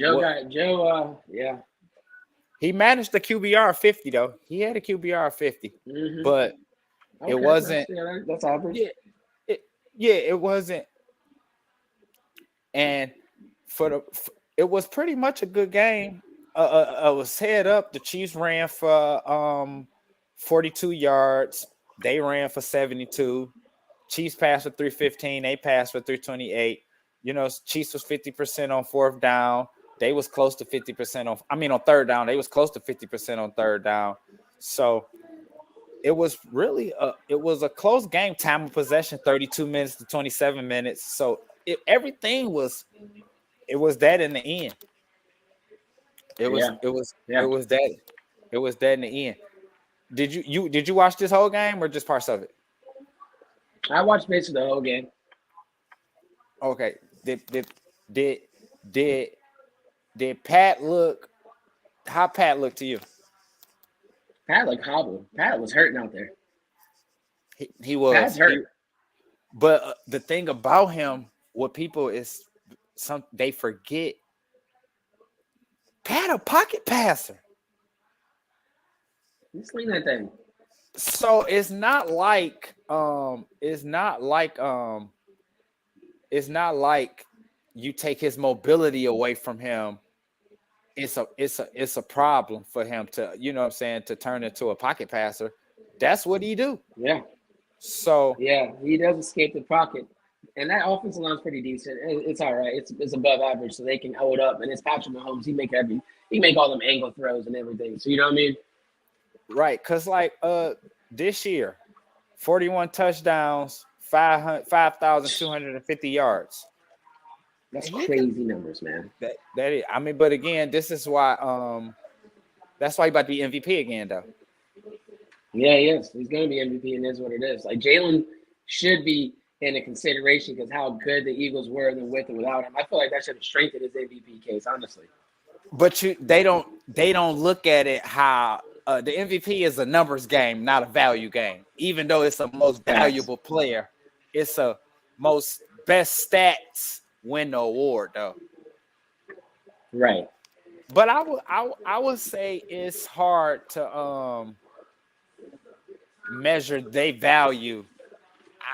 he managed the QBR 50 though. He had a QBR 50, but it wasn't. That's average. It wasn't. And it was pretty much a good game. It was head up. The Chiefs ran for 42 yards. They ran for 72. Chiefs passed for 315. They passed for 328. Chiefs was 50% on 4th down. They was close to 50% on 3rd down. They was close to 50% on 3rd down. So it was really a close game. Time of possession 32 minutes to 27 minutes. So everything was that in the end. It was that in the end. Did you watch this whole game or just parts of it? I watched basically the whole game. Okay. Did Pat look? How Pat looked to you? Pat looked hobbled. Pat was hurting out there. He was. Pat's hurt. But the thing about him, what people they forget. Pat a pocket passer. You sling that thing. So it's not like you take his mobility away from him. It's a problem for him to, to turn into a pocket passer. That's what he do. Yeah. So yeah, he does escape the pocket. And that offensive line's pretty decent. It's all right. It's above average, so they can hold up. And it's Patrick Mahomes. he make all them angle throws and everything. So you know what I mean? Right, because like this year, 41 touchdowns, 5,250 yards. That's He crazy numbers, man. that is, I mean, but again, this is why that's why he about to be MVP again, though. Yeah, he is. He's going to be MVP, and that's what it is. Like Jalen should be in a consideration because how good the Eagles were with and without him. I feel like that should have strengthened his MVP case, honestly. But they don't look at it how the MVP is a numbers game, not a value game. Even though it's a most valuable player, it's a most best stats win the award, though. Right. But I would say it's hard to measure they value.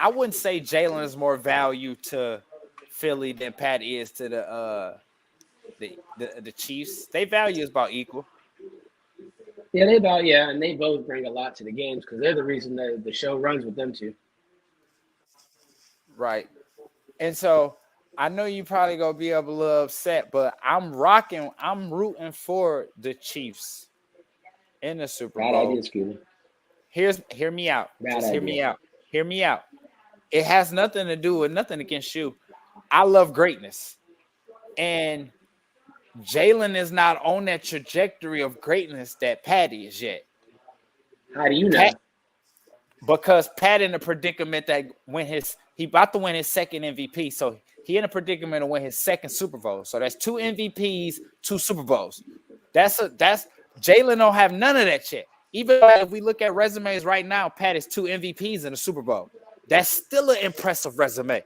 I wouldn't say Jalen is more value to Philly than Pat is to the Chiefs. They value is about equal. Yeah, and they both bring a lot to the games because they're the reason that the show runs with them two. Right. And so I know you probably gonna be a little upset, but I'm rooting for the Chiefs in the Super Bowl. Bad idea, Scooter. Hear me out. Just hear me out. Hear me out. It has nothing to do with nothing against you. I love greatness. And Jalen is not on that trajectory of greatness that Patty is yet. How do you know? Because Pat in a predicament that he about to win his second MVP, so he in a predicament to win his second Super Bowl. So that's 2 MVPs, 2 Super Bowls. That's Jalen don't have none of that shit. Even if we look at resumes right now, Pat is 2 MVPs in the Super Bowl. That's still an impressive resume.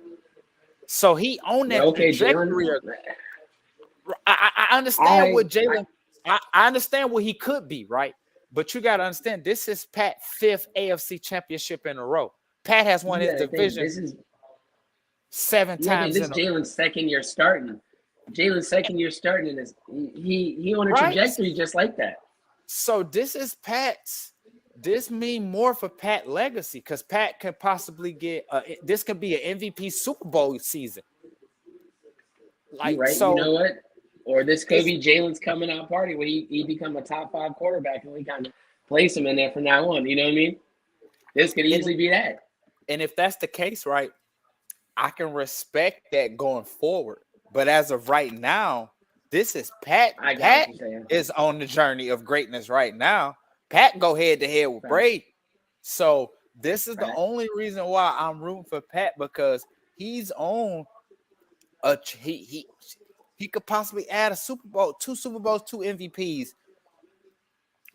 So he on that trajectory. I understand what Jalen. I understand what he could be, right? But you got to understand, this is Pat's 5th AFC championship in a row. Pat has won his division 7 times. This is Jalen's second year starting. Jalen's second year starting, and he on a trajectory just like that. So this is Pat's. This mean more for Pat legacy because Pat could possibly get. This could be an MVP Super Bowl season. Like so, you know what? Or this could be Jalen's coming out party where he become a top 5 quarterback and we kind of place him in there from now on. You know what I mean? This could easily be that. And if that's the case, right, I can respect that going forward. But as of right now, this is Pat. Pat is on the journey of greatness right now. Pat go head to head with Brady. So this is the only reason why I'm rooting for Pat because he's on he could possibly add a Super Bowl, 2 Super Bowls, 2 MVPs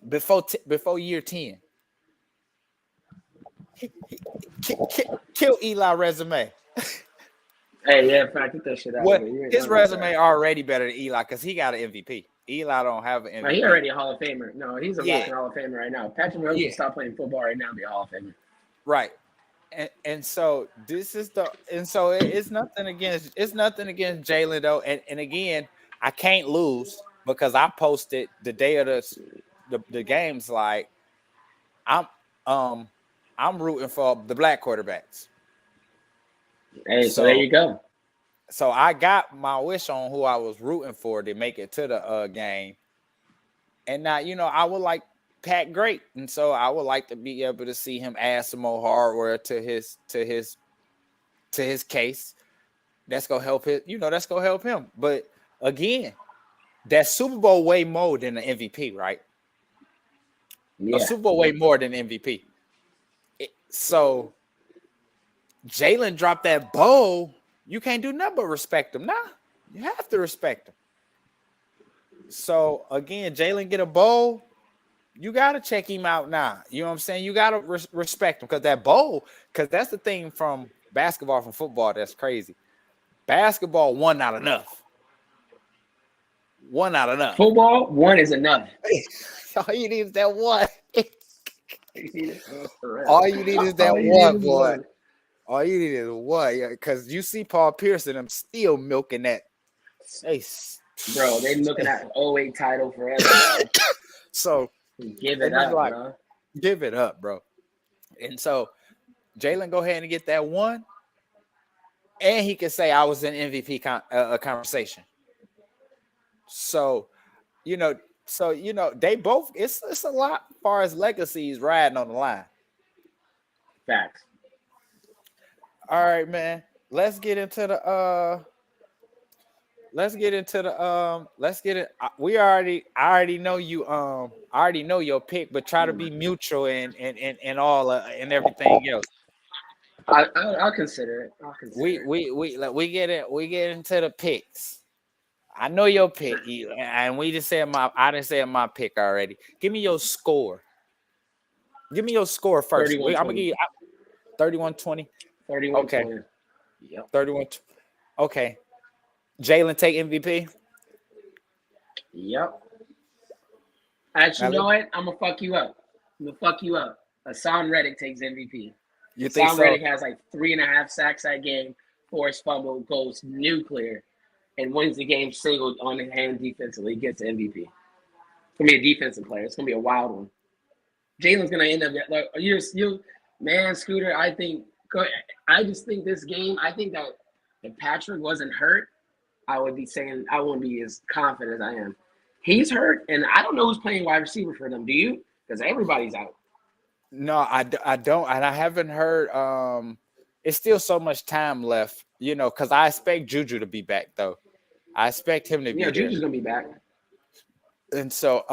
before year 10. Kill Eli resume. Hey, yeah, in fact, get that shit out. His resume already better than Eli because he got an MVP. Eli don't have an MVP. He already a Hall of Famer. No, he's a walking Hall of Famer right now. Patrick Mahomes can stop playing football right now and be a Hall of Famer. Right. And so this is it's nothing against Jalen though. And again, I can't lose because I posted the day of the games like I'm rooting for the black quarterbacks. Hey, so there you go. So I got my wish on who I was rooting for to make it to the game. And now, I would like Pat great, and so I would like to be able to see him add some more hardware to his case. That's gonna help it. That's gonna help him. But again, that Super Bowl way more than the MVP, right? Yeah. A Super Bowl way more than MVP. So Jalen dropped that bowl. You can't do nothing but respect him. Nah, you have to respect him. So again, Jalen get a bowl. You got to check him out now. You know what I'm saying? You got to respect him because that bowl, because that's the thing from basketball, from football, that's crazy. Basketball, 1 not enough. 1 not enough. Football, 1 is enough. All you need is that 1. All you need is that 1, boy. All you need is 1. Because you see Paul Pierce and I'm still milking that. Bro, they looking at 08 title forever. So, give it up, bro. Give it up, bro. And so, Jalen go ahead and get that 1. And he can say I was in MVP conversation. So, you know, so they both. It's a lot as far as legacies riding on the line. Facts. All right, man. Let's get into the let's get it. I already know you. I already know your pick, but try to be mutual and all and everything else. I'll consider it. I'll consider it. We get into the picks. I know your pick, and I didn't say my pick already. Give me your score. Give me your score first. I'm gonna give you 31-20. 31-20. Okay, Yep. 31. Okay, Jalen take MVP. Yep. Actually, you know what? I'm gonna fuck you up. Hassan Reddick takes MVP. You think Hassan so? Reddick has like 3.5 sacks that game, forced fumble, goes nuclear, and wins the game single on his hand defensively. Gets MVP. It's gonna be a defensive player. It's gonna be a wild one. Jalen's gonna end up like man, Scooter. I just think this game. I think that if Patrick wasn't hurt, I wouldn't be as confident as I am. He's hurt, and I don't know who's playing wide receiver for them. Do you? Because everybody's out. No, I don't, and I haven't heard. It's still so much time left, because I expect Juju to be back though. I expect him to be there. Juju's gonna be back. And so,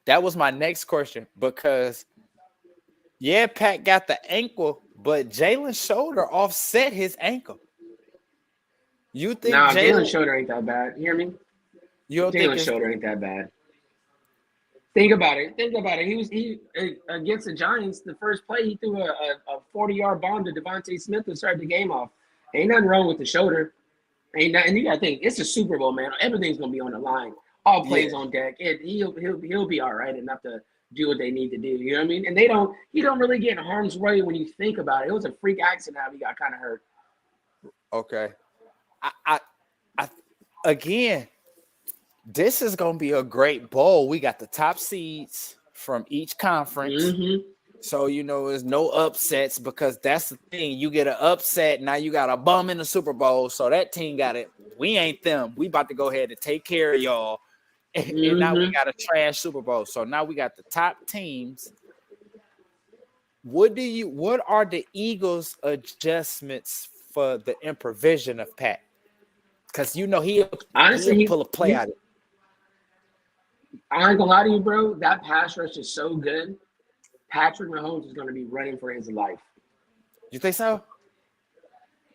that was my next question because, Pat got the ankle, but Jalen's shoulder offset his ankle. You think Jalen's shoulder ain't that bad? You hear me? You don't think Jalen's shoulder ain't that bad. Think about it. He against the Giants, the first play he threw a 40-yard bomb to Devontae Smith to start the game off. Ain't nothing wrong with the shoulder. And you gotta think it's a Super Bowl, man. Everything's gonna be on the line. All plays on deck. He'll be all right enough to do what they need to do. You know what I mean? And he don't really get in harm's way when you think about it. It was a freak accident how he got kind of hurt. Okay. I again, this is gonna be a great bowl. We got the top seeds from each conference. Mm-hmm. So there's no upsets because that's the thing. You get an upset, now you got a bum in the Super Bowl. So that team got it. We ain't them. We about to go ahead and take care of y'all. And now we got a trash Super Bowl. So now we got the top teams. What are the Eagles' adjustments for the improvisation of Pat? Because he'll pull a play out of it. I ain't gonna lie to you, bro. That pass rush is so good. Patrick Mahomes is gonna be running for his life. You think so?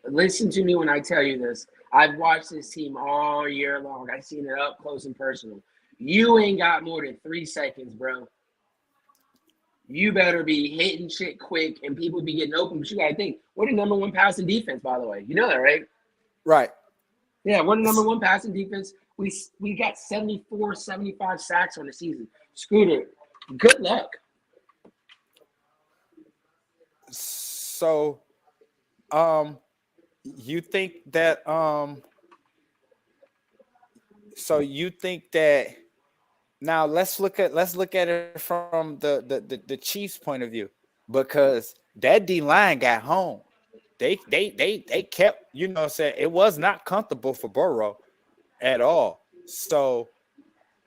Listen to me when I tell you this. I've watched this team all year long. I've seen it up close and personal. You ain't got more than 3 seconds, bro. You better be hitting shit quick and people be getting open. But you gotta think, we're the number 1 passing defense, by the way. You know that, right? Right. Yeah, we're the number 1 passing defense. We got 74, 75 sacks on the season. Scooter, good luck. So, you think that now let's look at it from the Chiefs' point of view, because that D line got home. They kept, saying it was not comfortable for Burrow at all. So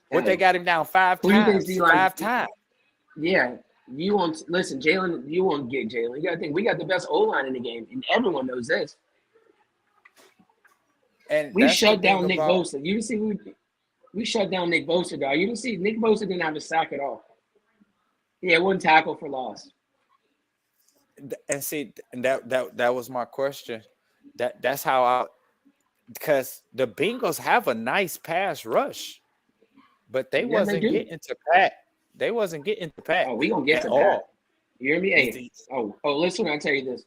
what they got him down 5 times. 5 times. Yeah. You won't listen, Jalen. You won't get Jalen. You gotta think we got the best O-line in the game, and everyone knows this. And we shut down Nick Bosa. You see, we shut down Nick Bosa, dog. You didn't see Nick Bosa didn't have a sack at all. Yeah, one tackle for loss. And see, that was my question. That's how because the Bengals have a nice pass rush, but they wasn't getting to Pat. They wasn't getting to Pat. Oh, we gonna get to Pat. You hear me? Hey, listen, I'll tell you this.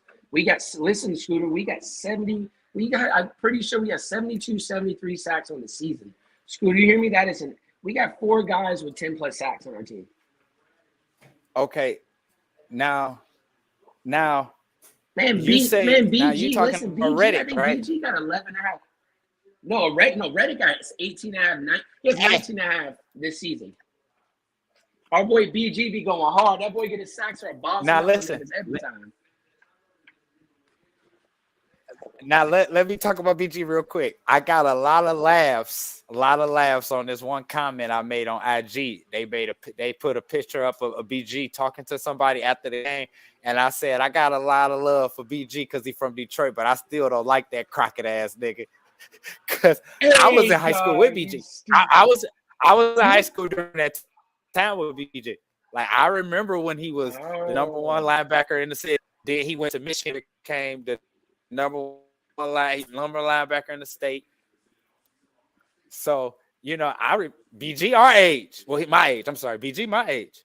Scooter, we got 70. I'm pretty sure we got 72, 73 sacks on the season. Scooter, you hear me? We got 4 guys with 10 plus sacks on our team. Okay. Now, man, BG, listen, BG, Reddick, I think right? BG got 11 and a half. No, Reddick got 18 and a half. He has 19 and a half this season. Our boy BG be going hard. That boy get his sacks for a boss. Now listen, every time. Now let me talk about BG real quick. I got a lot of laughs on this one comment I made on IG. They put a picture up of a BG talking to somebody after the game, and I said I got a lot of love for BG because he's from Detroit, but I still don't like that crockett ass nigga. Because I was in high school with BG. I was in high school during that time with BG. Like I remember when he was the number one linebacker in the city. Then he went to Michigan, became the number one linebacker in the state. So, BG our age. Well, my age. I'm sorry, BG my age.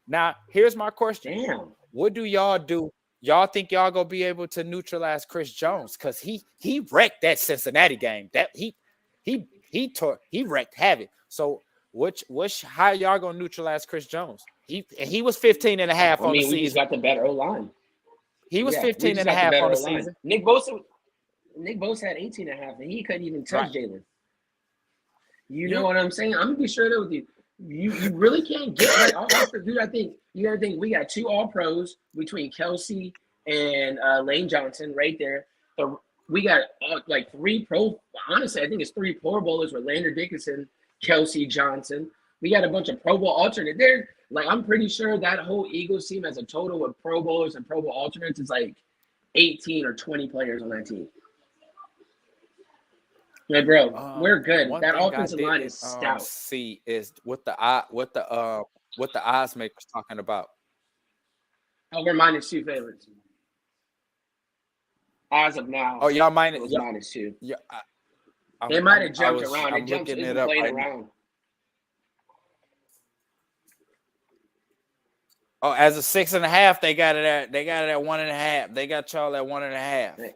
Now, here's my question. Damn. What do y'all do? Y'all think y'all gonna be able to neutralize Chris Jones? Because he wrecked that Cincinnati game. That he wrecked havoc. So how y'all gonna neutralize Chris Jones? He was 15 and a half on the season. We just got the better O-line. He was 15 and a half on the season. Nick Bosa had 18 and a half, and he couldn't even touch Jalen. You know what I'm saying? I'm gonna be straight up with you. You really can't get dude. I think you gotta think we got 2 All-Pros between Kelsey and Lane Johnson right there. We got 3 pro. Honestly, I think it's 3 Pro Bowlers with Lander Dickinson, Kelsey, Johnson. We got a bunch of Pro Bowl alternate there. Like I'm pretty sure that whole Eagles team has a total of Pro Bowlers and Pro Bowl alternates is like 18 or 20 players on that team. Like, bro, we're good. That offensive line is stout. See, is what the odds makers talking about. Oh, we're -2 favorites. As of now. Oh, y'all minus -2. Yeah, they might have jumped around. It jumped it up playing around. Oh, as a 6.5, they got it at 1.5. They got y'all at 1.5.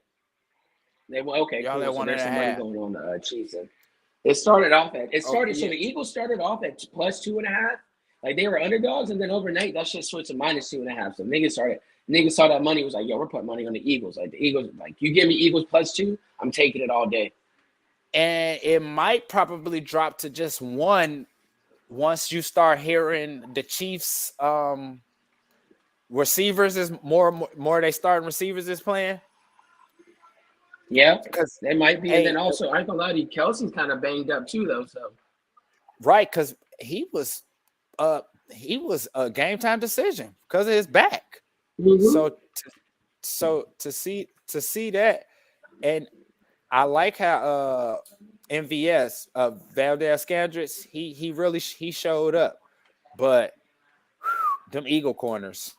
Okay, y'all cool. at So 1.5. there's some money going on the Chiefs. It started off at So the Eagles started off at +2.5. Like they were underdogs, and then overnight that shit switched to -2.5. So niggas saw that money, was like, yo, we're putting money on the Eagles. Like the Eagles, like you give me Eagles +2, I'm taking it all day. And it might probably drop to just 1 once you start hearing the Chiefs receivers is more they starting receivers is playing. Yeah, because they might be. And then also, I ain't gonna lie to you, Kelsey's kind of banged up too, though. So right, because he was a game time decision because of his back. Mm-hmm. So to see that, and I like how MVS Valdez Scandrich he really showed up, but them Eagle corners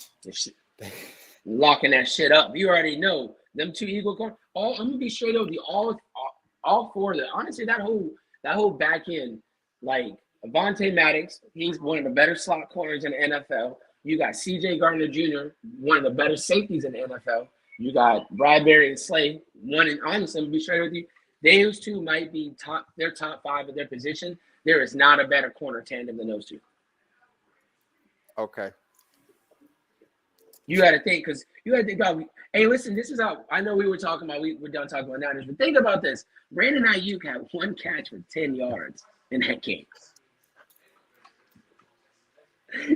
locking that shit up. You already know them 2 Eagle corners. I'm gonna be straight over the all 4 of them. Honestly, that whole back end, like Avonte Maddox, he's one of the better slot corners in the NFL. You got CJ Gardner Jr., one of the better safeties in the NFL. You got Bradbury and Slay, honestly, I'm gonna be straight with you. Those 2 might be they're top 5 of their position. There is not a better corner tandem than those 2. Okay. You got to think, because you got to think about, hey, listen, this is how, I know we're done talking about Niners, but think about this. Brandon Ayuk had 1 catch for 10 yards in that game.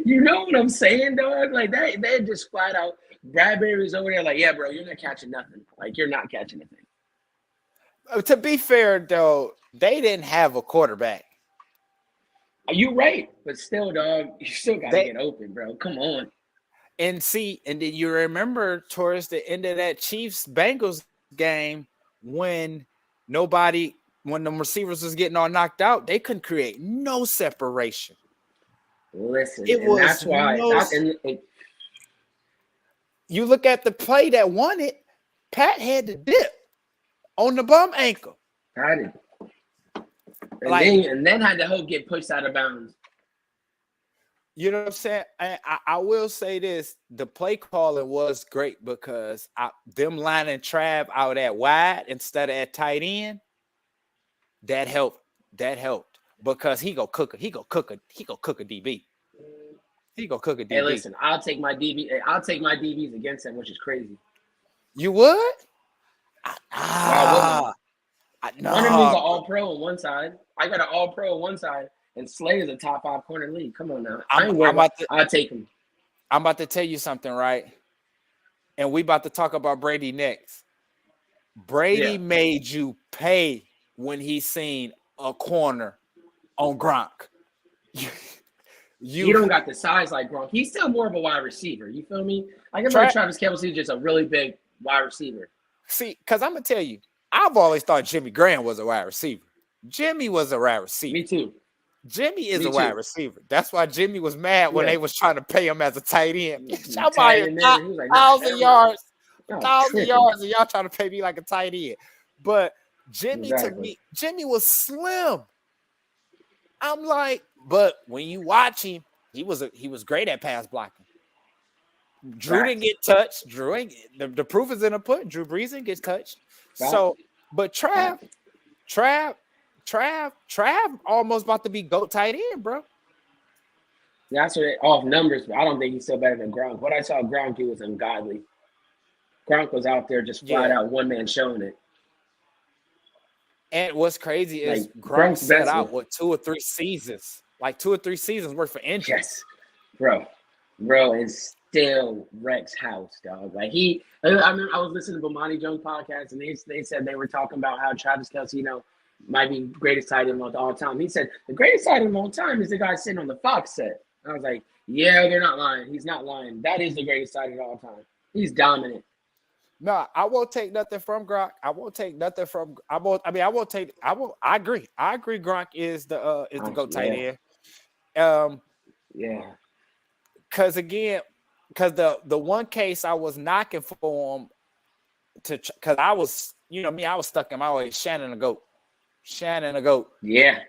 You know what I'm saying, dog? Like, they just flat out, Bradbury's over there like, yeah, bro, you're not catching nothing. Like, you're not catching anything. To be fair, though, they didn't have a quarterback. You're right, but still, dog, you still got to get open, bro. Come on. And then you remember towards the end of that Chiefs-Bengals game when the receivers was getting all knocked out, they couldn't create no separation. Listen, that's why. You look at the play that won it, Pat had to dip on the bum ankle. And then had the hope get pushed out of bounds. You know what I'm saying? I will say this. The play calling was great because them lining Trav out at wide instead of at tight end, that helped. Because he go cook a DB. He go cook a DB. Hey, listen, I'll take my DBs against him, which is crazy. You would? No. One of them is an all-pro on one side. I got an all-pro on one side. And Slay is a top 5 corner league. Come on now. I'll take him. I'm about to tell you something, right? And we about to talk about Brady next. Brady made you pay when he seen a corner on Gronk. He don't got the size like Gronk. He's still more of a wide receiver. You feel me? Like Travis Kelce is just a really big wide receiver. See, because I'm going to tell you, I've always thought Jimmy Graham was a wide receiver. Jimmy was a wide receiver. Me too. Jimmy is a wide receiver. That's why Jimmy was mad when they was trying to pay him as a tight end. I'm out here 1,000 yards, 1,000 yards, and y'all trying to pay me like a tight end. But Jimmy, to me, Jimmy was slim. I'm like, but when you watch him, he was great at pass blocking. Drew didn't get touched. The proof is in the pudding. Drew Brees didn't get touched. So, but Trav almost about to be GOAT tight end, bro. That's what off numbers, but I don't think he's still better than Gronk. What I saw Gronk do was ungodly. Gronk was out there just flat out one man showing it. And what's crazy is Gronk set out with 2 or 3 seasons, like 2 or 3 seasons worth of injuries. Yes, bro, and still wrecks house, dog. Like I remember I was listening to Bomani Jones podcast, and they said they were talking about how Travis Kelce, might be greatest tight end of all time. He said the greatest tight end of all time is the guy sitting on the Fox set. And I was like, yeah, they're not lying. He's not lying. That is the greatest tight end of all time. He's dominant. No, I won't take nothing from Gronk. I agree. I agree. Gronk is the GOAT tight end. Because the one case I was knocking for him because I was, I was stuck in my way. Shannon a GOAT. Yeah.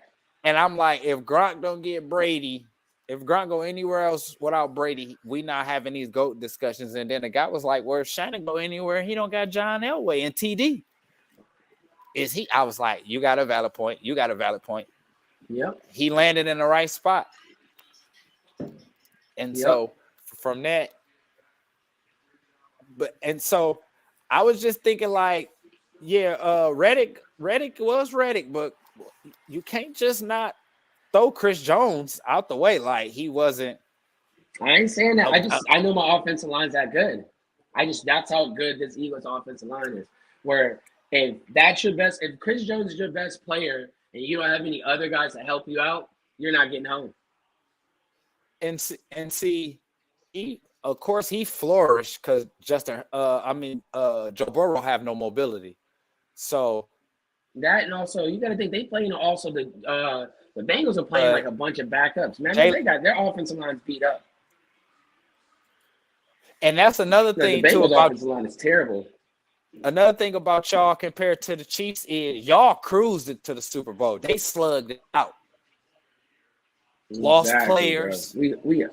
And I'm like, if Gronk don't get Brady, if Gronk go anywhere else without Brady, we not having these GOAT discussions. And then the guy was like, well, if Shannon go anywhere, he don't got John Elway and TD. Is he? I was like, you got a valid point. Yep. He landed in the right spot. And so from that, so I was just thinking like, Reddick was Reddick, but you can't just not throw Chris Jones out the way like he wasn't. I ain't saying that. I know my offensive line's that good. That's how good this Eagles offensive line is. Where if Chris Jones is your best player and you don't have any other guys to help you out, you're not getting home. And see, of course he flourished because Joe Burrow have no mobility. So that, and also you got to think they playing also the Bengals are playing like a bunch of backups. Man, they got their offensive lines beat up. And that's another thing the too Bengals about offensive line is terrible. Another thing about y'all compared to the Chiefs is y'all cruised it to the Super Bowl. They slugged it out. Lost players. Bro. We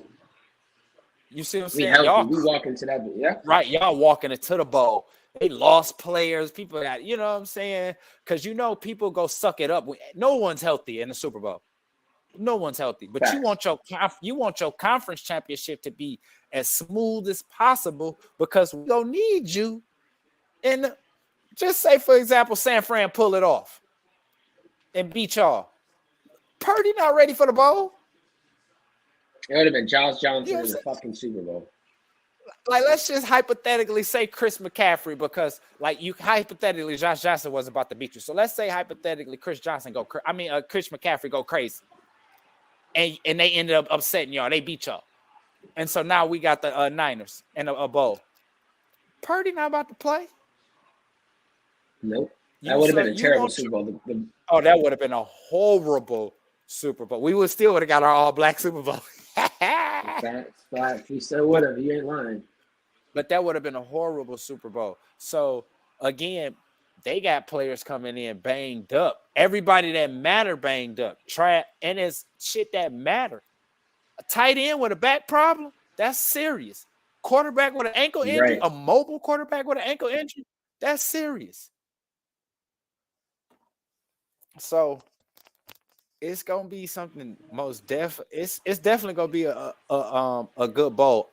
you see what I'm saying? We walk into that, right. Y'all walking into the bowl. They lost players. People got, what I'm saying? Because people go suck it up. No one's healthy in the Super Bowl. No one's healthy. But you want your conference championship to be as smooth as possible because we gonna need you. And just say, for example, San Fran pull it off and beat y'all. Purdy not ready for the bowl. It would have been Josh Johnson in the fucking Super Bowl. Like, let's just hypothetically say Chris McCaffrey, because hypothetically Josh Johnson was about to beat you. So let's say hypothetically Chris McCaffrey go crazy, and they ended up upsetting y'all. They beat y'all, and so now we got the Niners in a bowl. Purdy not about to play. Nope. That would have been a terrible Super Bowl. That would have been a horrible Super Bowl. We still would have got our all-black Super Bowl. Facts. We still would have. You ain't lying. But that would have been a horrible Super Bowl. So, again, they got players coming in banged up. Everybody that matter banged up. And it's shit that matter. A tight end with a back problem, that's serious. Quarterback with an ankle injury, a mobile quarterback with an ankle injury, that's serious. So it's gonna be something most it's definitely gonna be a good bowl.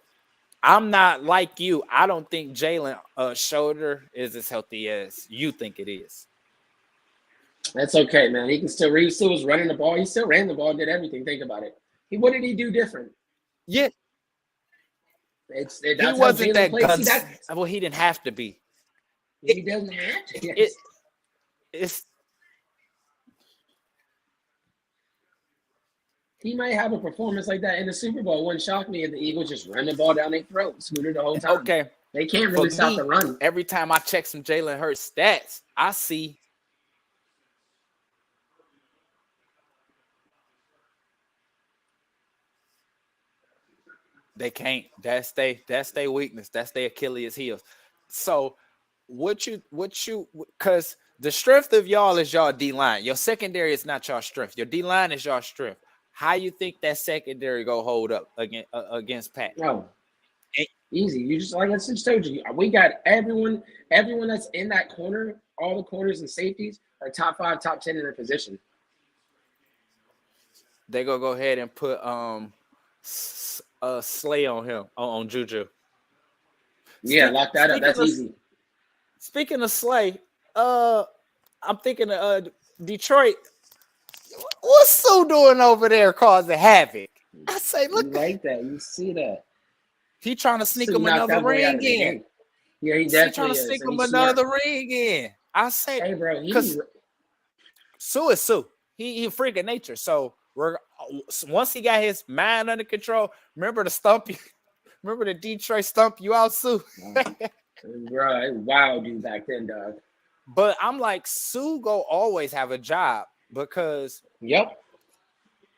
I'm not like you. I don't think Jalen shoulder is as healthy as you think it is. That's okay, man. He still was running the ball. He still ran the ball, did everything. Think about it. What did he do different? Yeah. He wasn't that guns. Well, he didn't have to be. He doesn't have to. It, it's He might have a performance like that in the Super Bowl. It wouldn't shock me if the Eagles just run the ball down their throat, Scooter, the whole time. okay. They can't For really stop the me, run. every time I check some Jalen Hurts stats, I see they can't. That's their weakness. That's their Achilles heels. So what you because the strength of y'all is y'all D line. Your secondary is not y'all strength. Your D line is y'all strength. How you think that secondary go hold up against Pat? No, easy. You just like I just told you, we got everyone that's in that corner, all the corners and safeties are top 5, top 10 in their position. They go ahead and put Slay on him on Juju. Yeah, lock that up. That's easy. Speaking of Slay, I'm thinking of Detroit. What's Sue doing over there causing havoc? I say, look, you like that. You see that. He trying to sneak him another ring in. Yeah, he definitely is. He trying to sneak him another ring in. I say, hey, bro, because Sue is Sue. He a freak of nature. So once he got his mind under control, remember the stump you. Remember the Detroit stump you out, Sue? Bro, wow, dude, back then, dog. But I'm like, Sue go always have a job because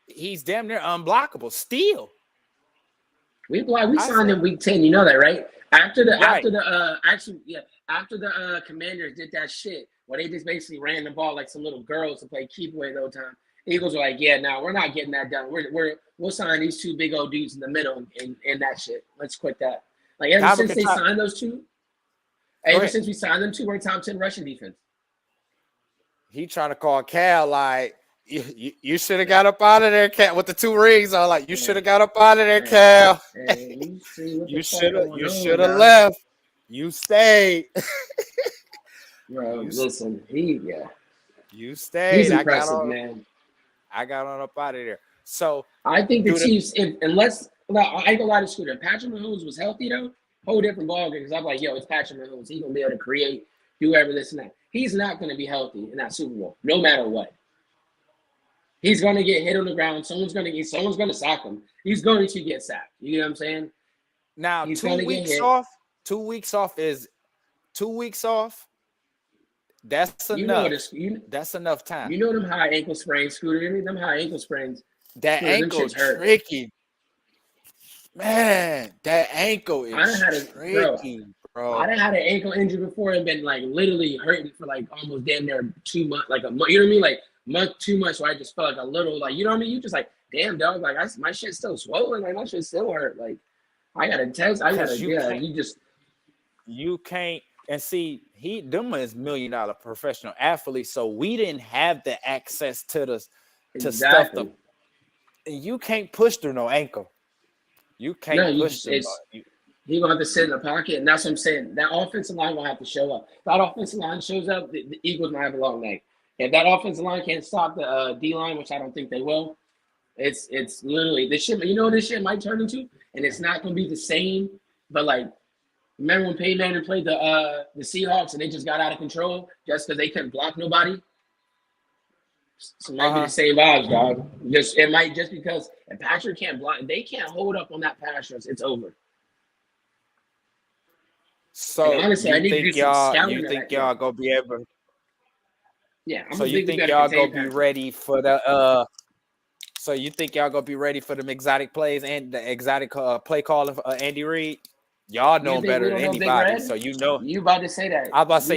he's damn near unblockable still. We signed him week 10. You know that, right? After the Commanders did that shit where they just basically ran the ball like some little girls to play keep away the whole time. Eagles were like, yeah, no, we're not getting that done. We'll sign these two big old dudes in the middle and that shit. Let's quit that. Like since they signed those two, since we signed them two, we're top 10 rushing defense. He trying to call Cal like you should have got up out of there, Cal, with the 2 rings. I like you should have got up out of there, Cal. You should have left. You stayed. Bro, listen, you stayed. He's impressive, man. I got on up out of there. So I think the Chiefs, I ain't gonna lie to Scooter. If Patrick Mahomes was healthy though, whole different ballgame. Because I'm like, yo, it's Patrick Mahomes. He's gonna be able to create, do everything, this and that. He's not gonna be healthy in that Super Bowl, no matter what. He's gonna get hit on the ground. Someone's gonna sack him. He's going to get sacked. You know what I'm saying? Now 2 weeks off. 2 weeks off is 2 weeks off. That's enough. That's enough time. You know them high ankle sprains, Scooter. Them high ankle sprains. That ankle tricky. Man, that ankle is tricky, bro. I done had an ankle injury before and been like literally hurting for like almost damn near 2 months, like a month. You know what I mean? Like month, 2 months, where I just felt like a little, like, you know what I mean? You just like, damn, dog, like my shit's still swollen, like my shit still hurt. Like I gotta test. You can't. And see, them is $1 million professional athletes, so we didn't have the access to stuff. You can't push through no ankle. You can't push through. He gonna have to sit in the pocket, and that's what I'm saying. That offensive line gonna have to show up. If that offensive line shows up, the Eagles might have a long night. If that offensive line can't stop the D line, which I don't think they will, it's literally this shit. You know what this shit might turn into, and it's not gonna be the same, but like. Remember when Peyton Manning played the Seahawks and they just got out of control just because they couldn't block nobody? So it might be the same vibes, dog. It might just because if Patrick can't block, they can't hold up on that pass rush, it's over. So honestly, you think y'all gonna be able? Yeah. So you think y'all gonna be ready for the? So you think y'all gonna be ready for them exotic plays and the exotic play calling for Andy Reid? Y'all know him better than anybody, so you know. You about to say that? I was about to say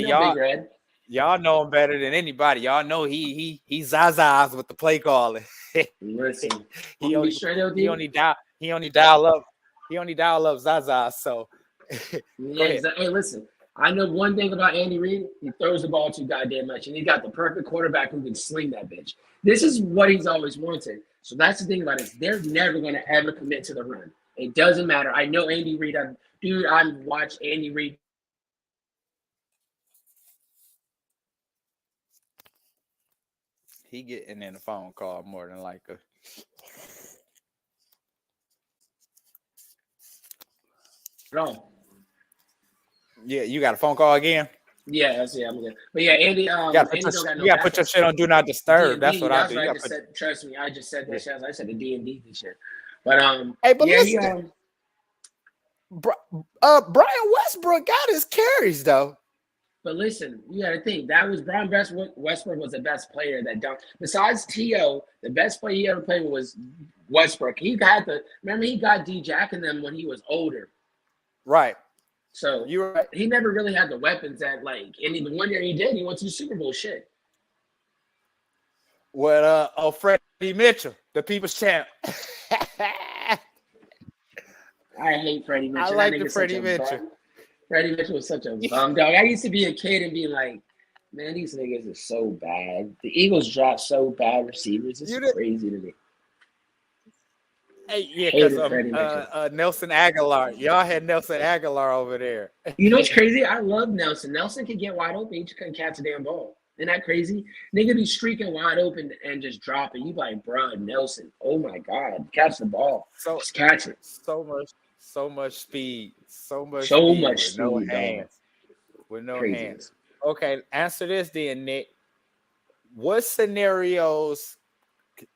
y'all know him better than anybody. Y'all know he zazas with the play calling. Listen, he only dial up Zaza. So hey, listen. I know one thing about Andy Reid. He throws the ball too goddamn much, and he got the perfect quarterback who can sling that bitch. This is what he's always wanted. So that's the thing about it. They're never going to ever commit to the run. It doesn't matter. I know Andy Reid. I've watched Andy Reid. He getting in a phone call more than likely. No. Yeah, you got a phone call again? Yeah, that's I'm good. But yeah, Andy, Andy don't got You no gotta put your backup. shit on do not disturb. That's D&D, what I that's do. what You I gotta just put, said. Trust me, I just said yeah. that shit. I said the D&D and shit. But Hey, but yeah, he listen, Brian Westbrook got his carries though. But listen, you got to think that was Brian Westbrook was the best player that done. Besides T.O., the best player he ever played with was Westbrook. He got remember he got D-Jack in them when he was older. Right. So You're right. he never really had the weapons that and even one year he did. He went to the Super Bowl. Shit. With Freddie Mitchell, the people's champ. I hate Freddie I Mitchell. That like the nigga's such Freddie a Mitchell. bum. Freddie Mitchell was such a bum dog. I used to be a kid and be like, man, these niggas are so bad. The Eagles draft so bad receivers. It's crazy to me. Hey, yeah, Hated Freddie Mitchell. Nelson Aguilar. Y'all had Nelson Aguilar over there. You know what's crazy? I love Nelson. Nelson can get wide open. He just couldn't catch a damn ball. Isn't that crazy? Nigga be streaking wide open and just drop it. You like, bro, Nelson. Oh my God. Catch the ball. Just catch it. So much speed. So much speed, no hands. With no hands. Okay, answer this then, Nick. What scenarios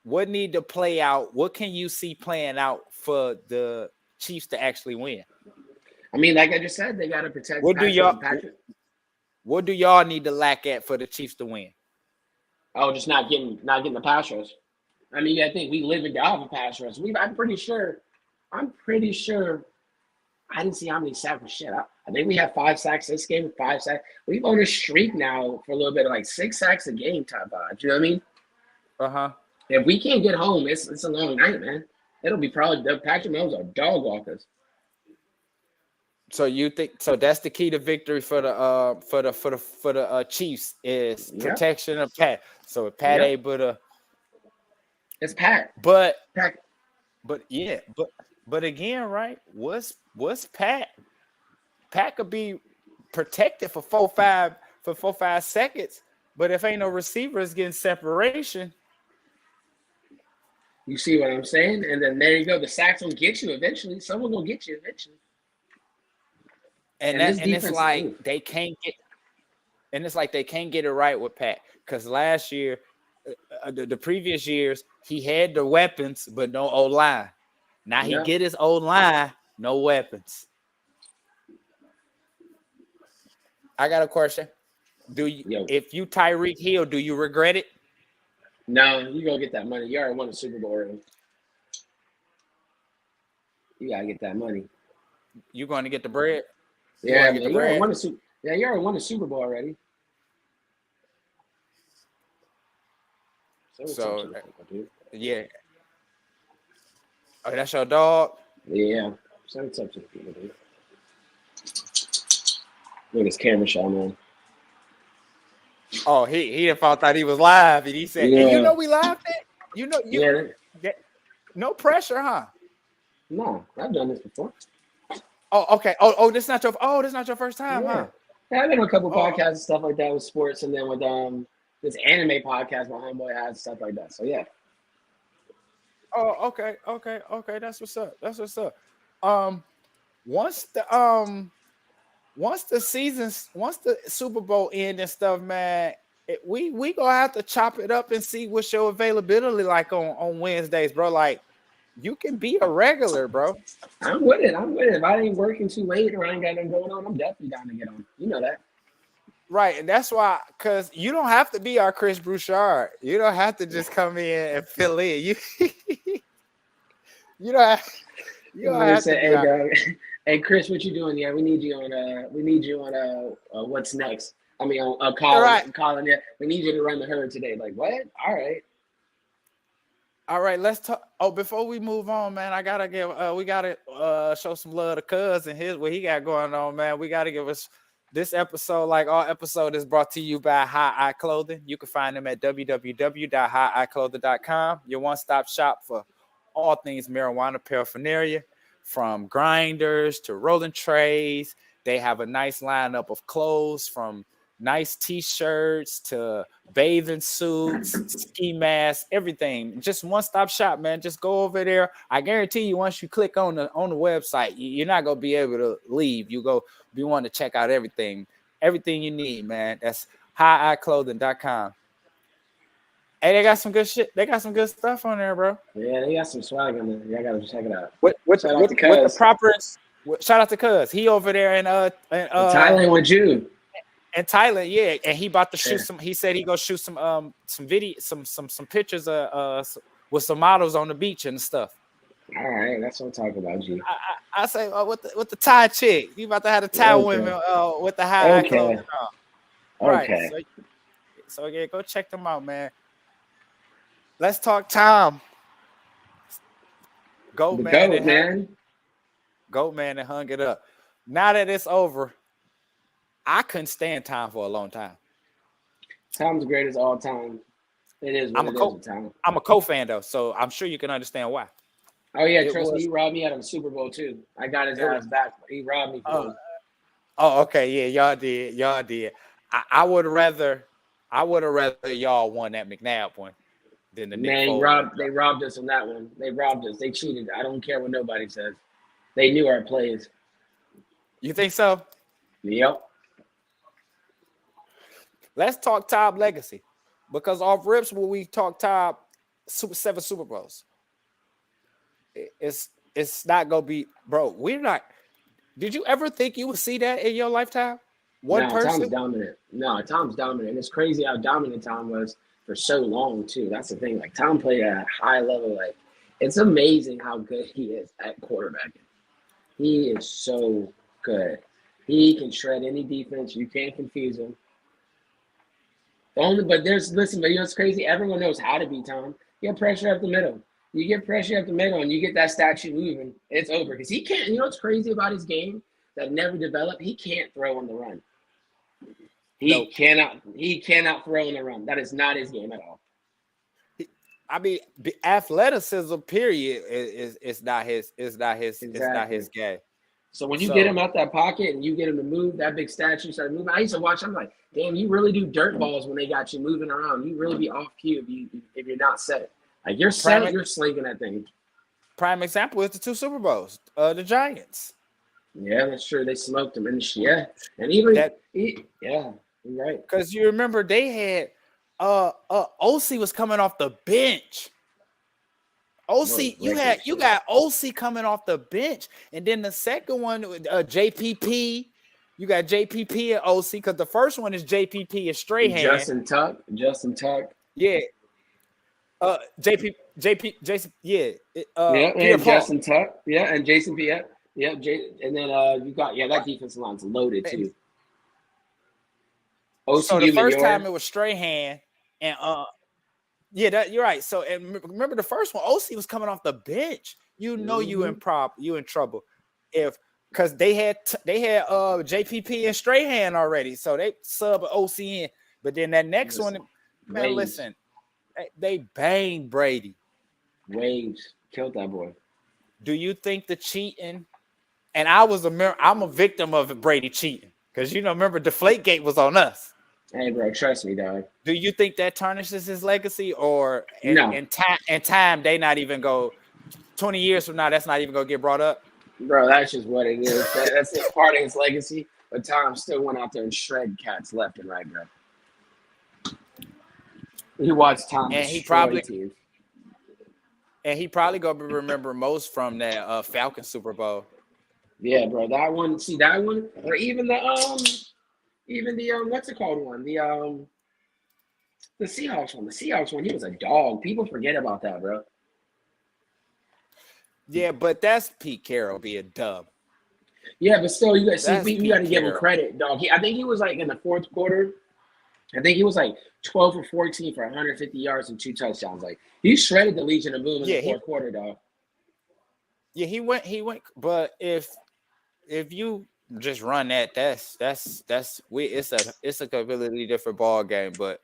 what need to play out? What can you see playing out for the Chiefs to actually win? I mean, like I just said, they got to protect. What do y'all need to lack at for the Chiefs to win? Oh, just not getting the pass rush. I mean, I think we live and die off a pass rush. I'm pretty sure. I didn't see how many sacks and shit. I think we have 5 sacks this game. 5 sacks. We've on a streak now for a little bit of like 6 sacks a game type vibes. You know what I mean? If we can't get home, it's a long night, man. It'll be probably the Patrick Mahomes are dog walkers. So you think so? That's the key to victory for the Chiefs is protection of Pat. So if Pat able to, it's Pat. But Pat. But again, right? What's Pat? Pat could be protected for 4-5 seconds, but if ain't no receivers getting separation. You see what I'm saying? And then there you go. The sacks will get you eventually. Someone will get you eventually. And it's like they can't get. And it's like they can't get it right with Pat because last year, the previous years, he had the weapons but no O-line. Now he get his O-line, no weapons. I got a question. If you Tyreek Hill, do you regret it? No, you go get that money. You already won a Super Bowl already. You gotta get that money. You going to get the bread? Yeah, you already won a Super Bowl already. So yeah. Oh, that's your dog? Yeah. So what's up to the people, dude? Look at this camera shot, man. Oh, he thought he was live, and he said, "Hey, you know we live, man? No pressure, huh?" No, I've done this before. Oh, okay. This not your first time, huh? Yeah, I've been on a couple podcasts and stuff like that with sports, and then with this anime podcast my homeboy has stuff like that. So yeah. Oh, okay. That's what's up. Once the Super Bowl end and stuff, man, we gonna have to chop it up and see what's your availability like on Wednesdays, bro. Like, you can be a regular, bro. I'm with it. If I ain't working too late or I ain't got nothing going on, I'm definitely down to get on. You know that. Right, and that's why, because you don't have to be our Chris Broussard. You don't have to just come in and fill in. You don't have to be Hey, Chris, what you doing? Yeah, we need you on what's next. I mean, on Colin. Yeah, we need you to run the herd today. Like, what? All right, let's talk. Oh, before we move on, man, we gotta show some love to Cuz and what he got going on, man. We gotta give us this episode, like all episode, is brought to you by High Eye Clothing. You can find them at www.higheyeclothing.com. Your one-stop shop for all things marijuana paraphernalia, from grinders to rolling trays. They have a nice lineup of clothes, from nice t-shirts to bathing suits, ski masks, everything. Just one-stop shop, man. Just go over there. I guarantee you, once you click on the website, you're not gonna be able to leave. You want to check out everything. everything you need, man. That's higheyeclothing.com. Hey, they got some good shit. They got some good stuff on there, bro. Yeah, they got some swag on there. Y'all gotta check it out. With Shout out to the Cuz. proper. Shout out to Cuz. He over there in Thailand with you. In Thailand, yeah, and he about to shoot Yeah. some. He said he gonna shoot some video, some pictures with some models on the beach and stuff. All right, that's what I'm talking about, G. I say, with the Thai chick, you about to have the Thai Okay. women with the high clothing on. Right. Okay. So yeah, go check them out, man. Let's talk Tom. Goat man and hung it up. Now that it's over, I couldn't stand Tom for a long time. Tom's the greatest all time. It is what it is with Tom. I'm a co-fan though, so I'm sure you can understand why. Oh yeah, trust me, he robbed me out of a Super Bowl too. I got his ass back. He robbed me. Oh, okay, yeah, y'all did. I would have rather y'all won that McNabb one than the man. They robbed us on that one. They robbed us. They cheated. I don't care what nobody says. They knew our plays. You think so? Yep. Let's talk top legacy, because off rips when we talk top 7 Super Bowls, it's not gonna be, bro. We're not. Did you ever think you would see that in your lifetime? One person. Tom's dominant. No, Tom's dominant. It's crazy how dominant Tom was for so long too. That's the thing. Like Tom played at a high level. Like it's amazing how good he is at quarterbacking. He is so good. He can shred any defense. You can't confuse him. But you know what's crazy? Everyone knows how to beat Tom. You get pressure up the middle. You get pressure up the middle and you get that statue moving, it's over. Because he can't, you know what's crazy about his game that never developed? He can't throw on the run. He cannot throw on the run. That is not his game at all. I mean, the athleticism period is not his game. So when you get him out that pocket and you get him to move, that big statue started moving. I used to watch. I'm like, damn, you really do dirt balls when they got you moving around. You really be off cue if you're not set. Like you're set, you're slinging that thing. Prime example is the 2 Super Bowls, the Giants. Yeah, that's true. They smoked them, and even you're right. Because you remember they had OC was coming off the bench. You got OC coming off the bench, and then the second one, JPP. You got JPP and OC, because the first one is JPP and Strahan. Justin Tuck. Yeah. Jason. Yeah. And Justin Tuck. Yeah, and Jason P. Yeah, and then you got that defensive line's loaded too. So the first time it was Strahan and you're right. So and remember the first one, OC was coming off the bench. You know you in trouble because they had JPP and Strahan already, so they sub OC in. But then that next one, man, listen, they banged Brady. Waves killed that boy. Do you think the cheating? And I'm a victim of Brady cheating because remember Deflategate was on us. Hey, bro, trust me, dog. Do you think that tarnishes his legacy, or no? In time, they not even go 20 years from now? That's not even gonna get brought up, bro. That's just what it is. That's it, part of his legacy. But Tom still went out there and shred cats left and right, bro. He watched Tom, and he probably gonna be remembered most from that Falcon Super Bowl. Yeah, bro. That one, or even the what's it called one? The Seahawks one. The Seahawks one, he was a dog. People forget about that, bro. Yeah, but that's Pete Carroll being dumb. Yeah, but still, you got to give him credit, dog. I think he was like in the fourth quarter. I think he was like 12 for 14 for 150 yards and 2 touchdowns. Like he shredded the Legion of Boom in the fourth quarter, dog. Yeah, he went. But if you just run that, it's a completely different ball game. But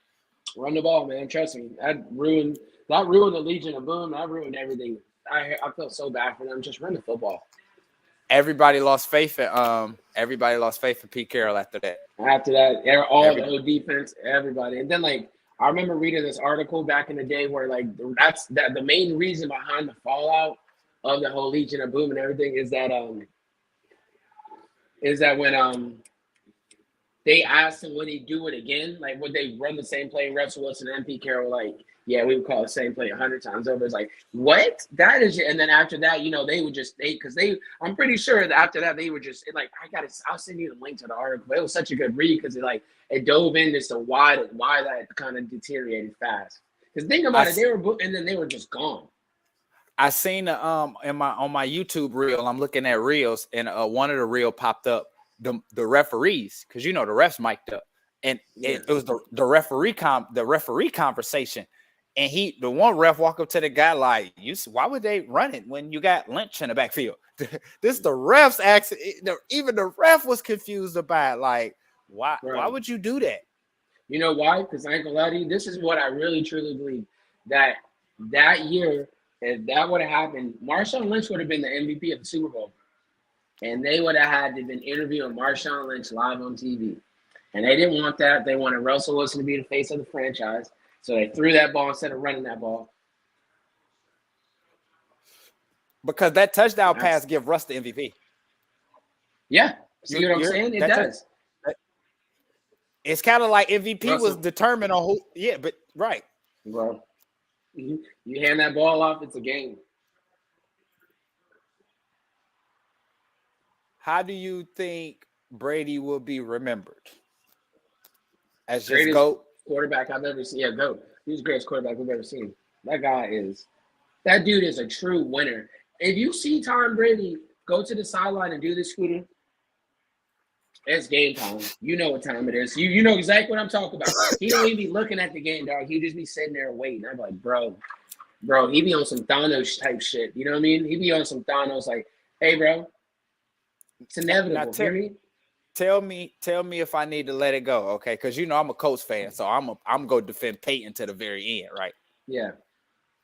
run the ball, man. Trust me. That ruined the Legion of Boom. That ruined everything. I felt so bad for them. Just run the football. Everybody lost faith in Pete Carroll after that. The defense, everybody. And then like I remember reading this article back in the day where like the main reason behind the fallout of the whole Legion of Boom and everything is that when they asked him would he do it again, like would they run the same play? Russell Wilson and MP Carroll like, yeah, we would call the same play 100 times over. It's like, what? That is, and then after that, they would just I'm pretty sure that after that they were just like, I'll send you the link to the article. But it was such a good read because it dove in as to why that kind of deteriorated fast. Because think about it, they were and then they were just gone. I seen on my YouTube reel. I'm looking at reels, and one of the reel popped up the referees, because the refs mic'd up, and it was the referee conversation, and the one ref walked up to the guy like, why would they run it when you got Lynch in the backfield? This the refs asked, even the ref was confused about like, why would you do that? You know why? Because I ain't gonna lie to you, this is what I really truly believe, that year, if that would have happened, Marshawn Lynch would have been the MVP of the Super Bowl. And they would have had to been interviewing Marshawn Lynch live on TV. And they didn't want that. They wanted Russell Wilson to be the face of the franchise. So they threw that ball instead of running that ball. Because that touchdown pass give Russ the MVP. Yeah. See what I'm saying? It does. It's kind of like MVP was determined on who. Yeah, but right. Well, you hand that ball off, it's a game. How do you think Brady will be remembered? As just GOAT? Quarterback I've ever seen. Yeah, GOAT. He's the greatest quarterback we've ever seen. That dude is a true winner. If you see Tom Brady go to the sideline and do this, Scooter, it's game time. You know what time it is. You know exactly what I'm talking about. He don't even be looking at the game, dog. He just be sitting there waiting. I'm like, bro, he be on some Thanos type shit. You know what I mean? He be on some Thanos like, hey, bro, it's inevitable. Tell me if I need to let it go, okay? Because I'm a Colts fan, so I'm gonna defend Peyton to the very end, right? Yeah.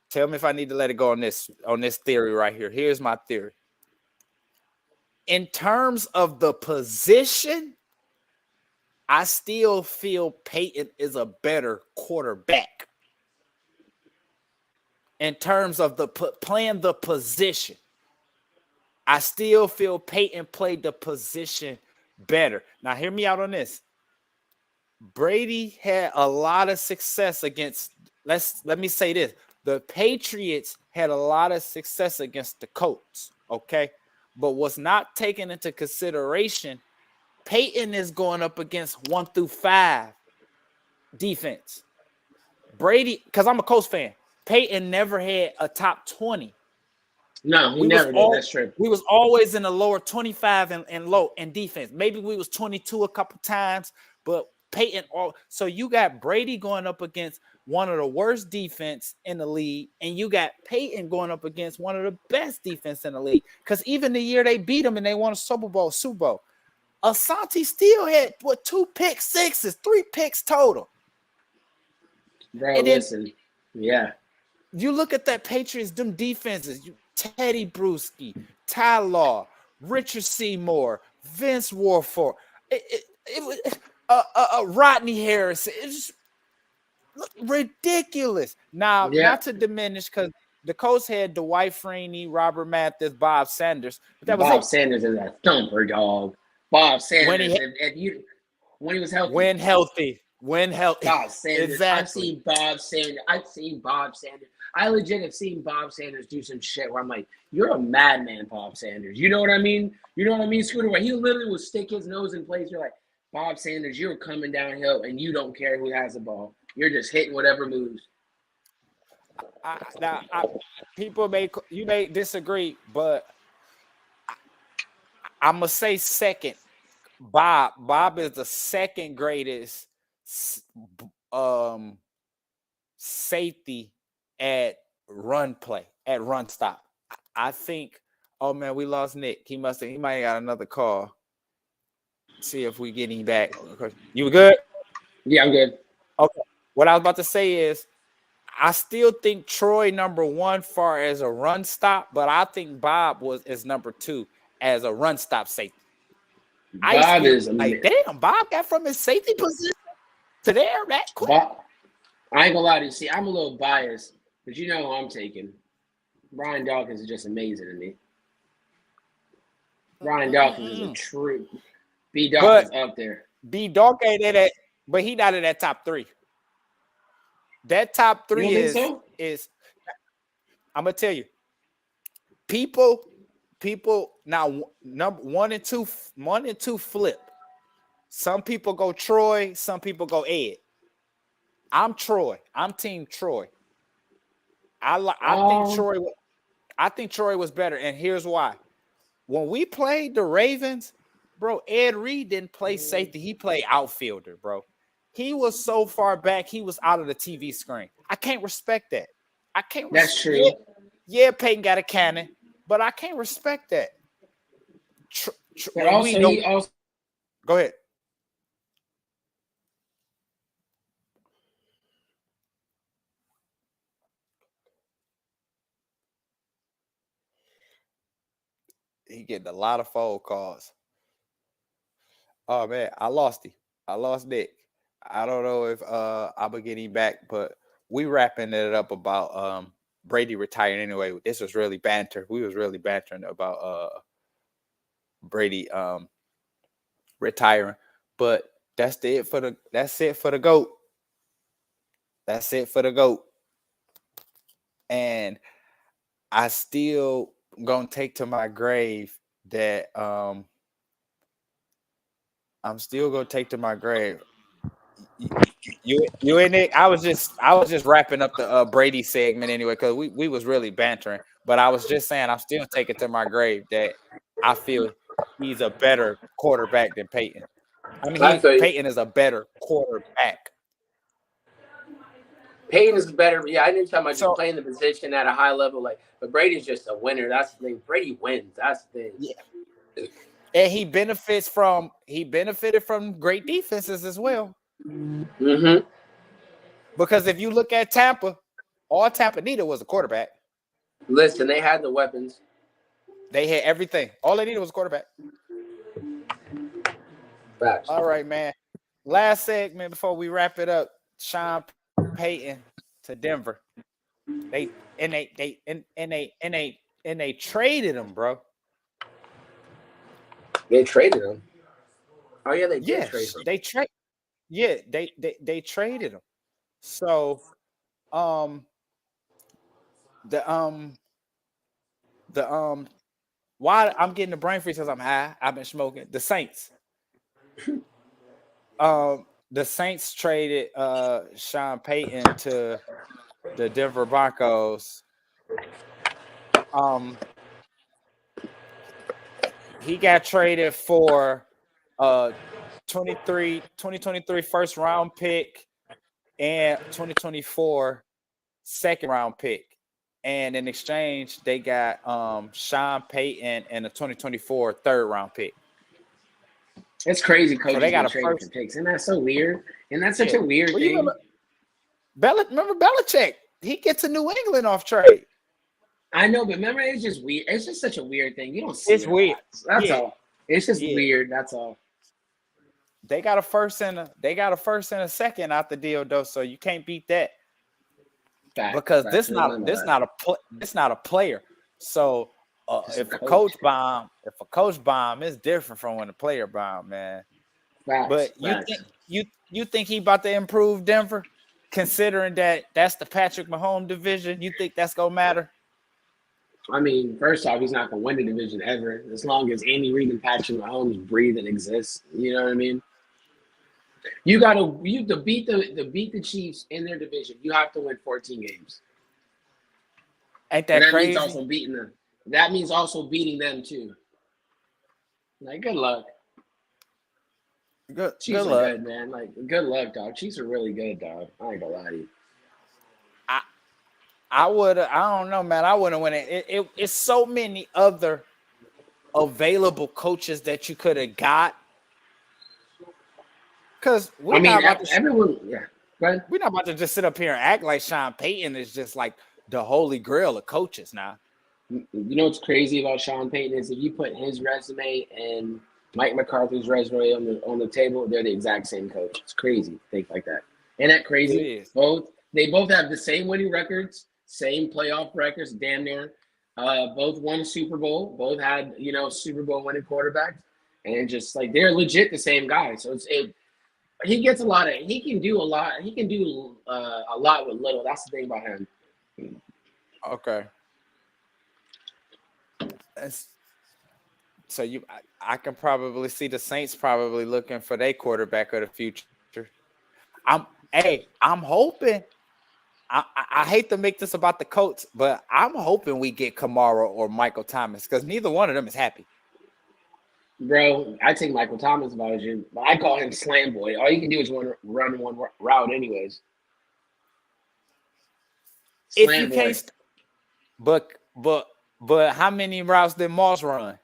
Tell me if I need to let it go on this theory right here. Here's my theory. In terms of the position, I still feel Peyton is a better quarterback. In terms of playing the position, I still feel Peyton played the position better. Now, hear me out on this. Brady had a lot of success against, let me say this. The Patriots had a lot of success against the Colts, okay? But what's not taken into consideration, Peyton is going up against 1 through 5 defense. Brady, because I'm a Colts fan, Peyton never had a top 20. No, he never did. That's true. We was always in the lower 25 and low in defense. Maybe we was 22 a couple times, but Peyton. So you got Brady going up against one of the worst defense in the league, and you got Peyton going up against one of the best defense in the league. Because even the year they beat him and they won a Super Bowl, Asante still had 2 pick sixes, 3 picks total. Bro, and listen, yeah. You look at that Patriots, them defenses. Teddy Bruschi, Ty Law, Richard Seymour, Vince Warford, Rodney Harris. It just looked ridiculous. Now, not to diminish, because the Colts had Dwight Freeney, Robert Mathis, Bob Sanders. But Bob Sanders is a thumper, dog. Bob Sanders, when he was healthy. When healthy. Bob Sanders. Exactly. I've seen Bob Sanders. I legit have seen Bob Sanders do some shit where I'm like, you're a madman, Bob Sanders. You know what I mean? Scooter? Where he literally would stick his nose in place. You're like, Bob Sanders, you're coming downhill and you don't care who has the ball. You're just hitting whatever moves. People may disagree, but I'm gonna say second. Bob is the second greatest safety at run stop. I think. Oh man, we lost Nick. He might have got another call. See if we get him back. You good? Yeah, I'm good. Okay. What I was about to say is, I still think Troy number 1 far as a run stop, but I think Bob is number 2 as a run stop safety. Bob is like, damn, Bob got from his safety position to there that quick. I ain't gonna lie to you. See, I'm a little biased, but you know who I'm taking. Brian Dawkins is just amazing to me. Brian Dawkins is a true B. Dawkins up there. B Dog ain't in that, but he not in that top 3. That top You 3 don't think so? is I'm gonna tell you, people now number 1 and 2 flip. Some people go Troy, some people go Ed. I'm Troy. I'm team Troy. I think Troy was better, and here's why. When we played the Ravens, bro, Ed Reed didn't play safety. He played outfielder, bro. He was so far back, he was out of the TV screen. I can't respect that. I can't. That's true. Yeah, Peyton got a cannon, but I can't respect that. But also, go ahead. He getting a lot of phone calls. Oh man, I lost him. I lost Nick. I don't know if I'm gonna get him back, but we wrapping it up about Brady retiring anyway. This was really banter. We was really bantering about Brady retiring. But that's it for the GOAT. That's it for the GOAT. And I still gonna take to my grave that I'm still gonna take to my grave. You and Nick, I was just wrapping up the Brady segment anyway, because we was really bantering. But I was just saying I'm still taking to my grave that I feel he's a better quarterback than Peyton. I mean, Peyton is a better quarterback. Peyton is better. Yeah, I didn't talk about just playing the position at a high level. But Brady's just a winner. That's the thing. Brady wins. That's the thing. Yeah. And he benefited from great defenses as well. Mm-hmm. Because if you look at Tampa, all Tampa needed was a quarterback. Listen, they had the weapons. They had everything. All they needed was a quarterback. Facts. All right, man. Last segment before we wrap it up. Sean Payton to Denver. They traded him, bro. They traded him. Oh yeah, they did trade him. They traded him. So why I'm getting the brain freeze because I'm high. I've been smoking. The Saints. The Saints traded Sean Payton to the Denver Broncos. He got traded for 2023 first round pick and 2024 second round pick. And in exchange, they got Sean Payton and a 2024 third round pick. It's crazy, coach. So they got a first picks, and that's so weird. And that's such a weird thing. Remember Belichick? He gets to New England off trade. I know, but remember, it's just weird. It's just such a weird thing. You don't see it's weird. That's all. It's just weird. That's all. They got a first and a second out the deal though, so you can't beat that. Because this not a player. So if a coach bomb, it's different from when a player bomb, man. But you think he about to improve Denver, considering that that's the Patrick Mahomes division? You think that's gonna matter? I mean, first off, he's not gonna win the division ever, as long as Andy Reid and Patrick Mahomes breathe and exist. You know what I mean? You to beat the Chiefs in their division. You have to win 14 games. Ain't that crazy? Means also beating them. That means also beating them too. Like, good luck. Chiefs are good, man. Like, good luck, dog. Chiefs are really good, dog. I ain't gonna lie to you. I don't know, man. I wouldn't win it. It's so many other available coaches that you could have got. Because we're not about to just sit up here and act like Sean Payton is just like the holy grail of coaches now. You know what's crazy about Sean Payton is if you put his resume and Mike McCarthy's resume on the table, they're the exact same coach. It's crazy to think like that. Ain't that crazy? They both have the same winning records, same playoff records, damn near. Both won a Super Bowl. Both had, Super Bowl winning quarterbacks. and just like they're legit the same guy. So he gets a lot of he can do a lot. He can do a lot with little. That's the thing about him. Okay. So I can probably see the Saints probably looking for their quarterback of the future. I'm hoping. I hate to make this about the Colts, but I'm hoping we get Kamara or Michael Thomas because neither one of them is happy. Bro, I take Michael Thomas if I was you, but I call him Slam Boy. All you can do is run one route, anyways. If Slam you Boy. can't, but how many routes did Moss run?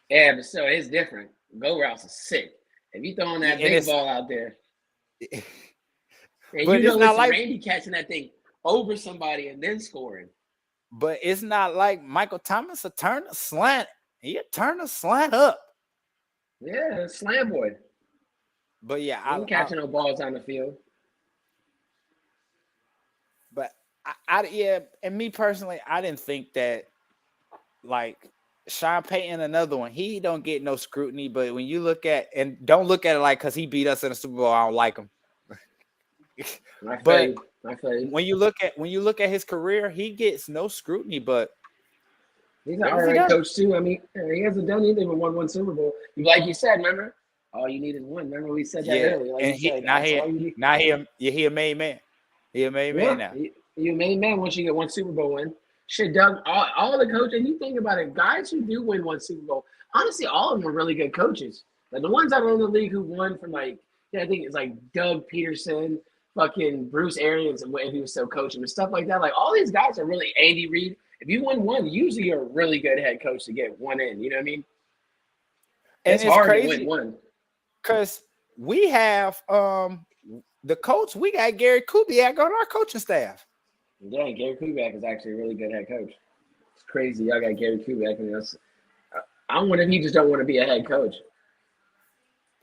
Yeah, but still, it's different. Go routes are sick. If you throwing that big ball out there, and but you it's know not it's like Randy catching that thing over somebody and then scoring. But it's not like Michael Thomas a turn a slant. He turn a slant up. Yeah, Slam Boy. But yeah, I'm catching no balls on the field. But and me personally, I didn't think that like Sean Payton, another one, he don't get no scrutiny. But when you look at and don't look at it like because he beat us in the Super Bowl, I don't like him. But when you look at his career, he gets no scrutiny. But he's an all right coach too. I mean, he hasn't done anything but won one Super Bowl. Like you said, remember? All you need is one. Remember we said that earlier. Like and he a made man. He a made man now. You a made man once you get one Super Bowl win. Shit, Doug, all the coaches, and you think about it, guys who do win one Super Bowl, honestly, all of them are really good coaches. Like the ones that are in the league who won from I think it's like Doug Peterson, fucking Bruce Arians, and if he was still coaching and stuff like that. Like all these guys are really Andy Reid. If you win one, usually you're a really good head coach to get one in. You know what I mean? It's hard to win one. Because we have the coach, we got Gary Kubiak on our coaching staff. Yeah, Gary Kubiak is actually a really good head coach. It's crazy. Y'all got Gary Kubiak, and I wonder if he just don't want to be a head coach.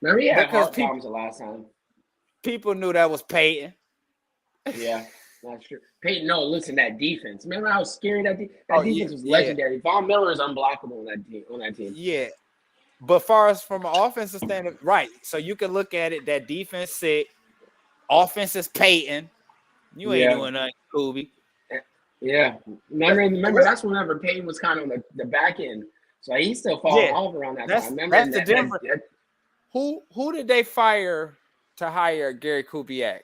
Remember, he had heart problems the last time. People knew that was Peyton. Yeah, that's true. Peyton, no, listen, that defense. Remember how scary that defense was legendary. Von Miller is unblockable on that team. Yeah. But far as from an offensive standpoint, right. So you can look at it, that defense sick, offense is Peyton. You ain't doing nothing, Kubi. Yeah. Remember that's whenever Peyton was kind of on the back end. So he's still falling off around that time. Remember that's the difference. Who did they fire to hire Gary Kubiak?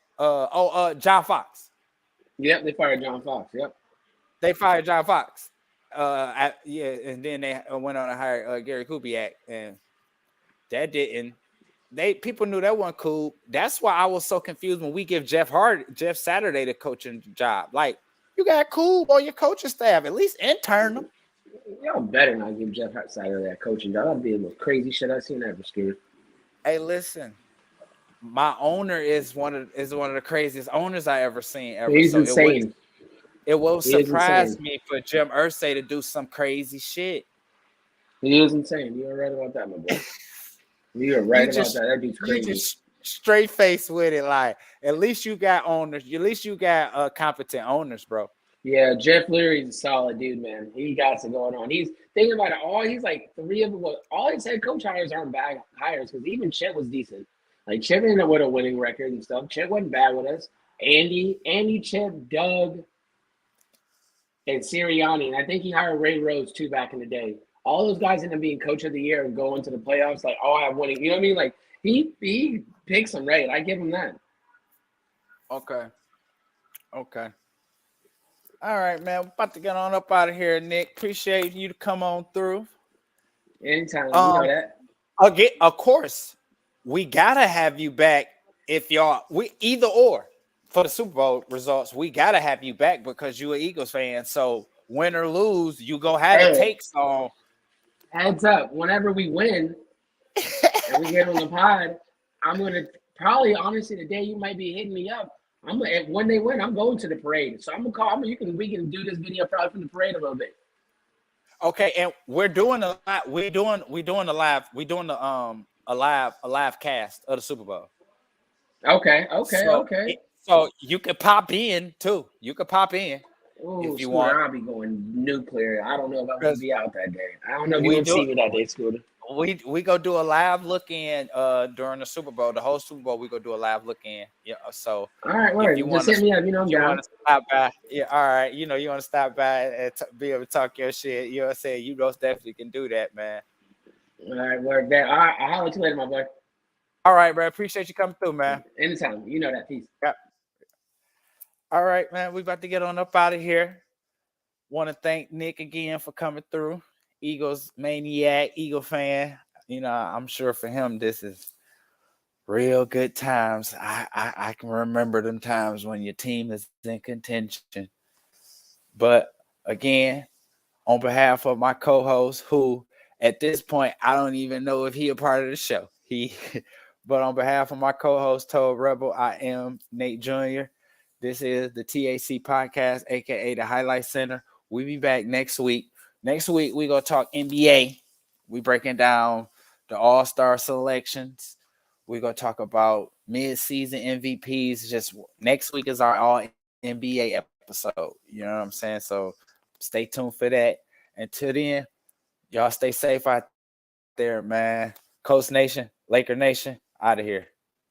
John Fox. Yep, they fired John Fox. Yep. They fired John Fox. And then they went on to hire Gary Kubiak, and that didn't. People knew that wasn't cool. That's why I was so confused when we give Jeff Saturday the coaching job. Like, you got cool on your coaching staff, at least intern them. Y'all better not give Jeff Saturday that coaching job. That'd be the most crazy shit I've seen ever, Steve. Hey, listen, my owner is one of the craziest owners I ever seen. He's insane. It will surprise me for Jim Irsay to do some crazy shit. He is insane. You're right about that, my boy. You're right about that. That dude's crazy. You just straight face with it. Like, at least you got owners. At least you got competent owners, bro. Yeah, Jeff Leary's a solid dude, man. He got it going on. He's thinking about it. He's like three of them. All his head coach hires aren't bad hires because even Chet was decent. Like Chet ended up with a winning record and stuff. Chet wasn't bad with us. Andy, Chet, Doug, and Sirianni. And I think he hired Ray Rhodes too back in the day. All those guys end up being coach of the year and go into the playoffs. Like, all have winning. You know what I mean? Like he picks them right. I give him that. Okay. All right, man. We're about to get on up out of here, Nick. Appreciate you to come on through. Anytime. You know that. Again, of course, we gotta have you back. If we either or for the Super Bowl results, we gotta have you back because you're an Eagles fan. So win or lose, you go have a takes on. Heads up, whenever we win and we get on the pod, I'm gonna probably honestly the day you might be hitting me up. When they win, I'm going to the parade. So I'm gonna call. We can do this video probably from the parade a little bit. Okay, and we're doing a live cast of the Super Bowl. Okay. So you could pop in too. You could pop in. Ooh, if you want. I'll be going nuclear. I don't know if I'm gonna be out that day. I don't know if you want to see me that day, Scooter. we go do a live look in during the Super Bowl. The whole Super Bowl, we go do a live look in. Yeah. So All right, if word. you Just want hit to, me up. You know I'm you down. want to stop by, yeah, all right. You want to stop by and be able to talk your shit. You know what I'm saying? You most definitely can do that, man. All right, word. Bet. All right, I'll holler at you later, my boy. All right, bro. Appreciate you coming through, man. Anytime. You know that. Peace. Yeah. All right, man. We about to get on up out of here. Want to thank Nick again for coming through. Eagles maniac, Eagle fan. I'm sure for him this is real good times. I can remember them times when your team is in contention. But again, on behalf of my co-host, who at this point I don't even know if he a part of the show. But on behalf of my co-host, Toad Rebel, I am Nate Jr. This is the TAC podcast, aka the Highlight Center. We'll be back next week. Next week we're gonna talk NBA. We breaking down the All-Star selections. We're gonna talk about mid-season MVPs. Just next week is our All NBA episode. You know what I'm saying? So stay tuned for that. Until then, y'all stay safe out there, man. Coast Nation, Laker Nation, out of here.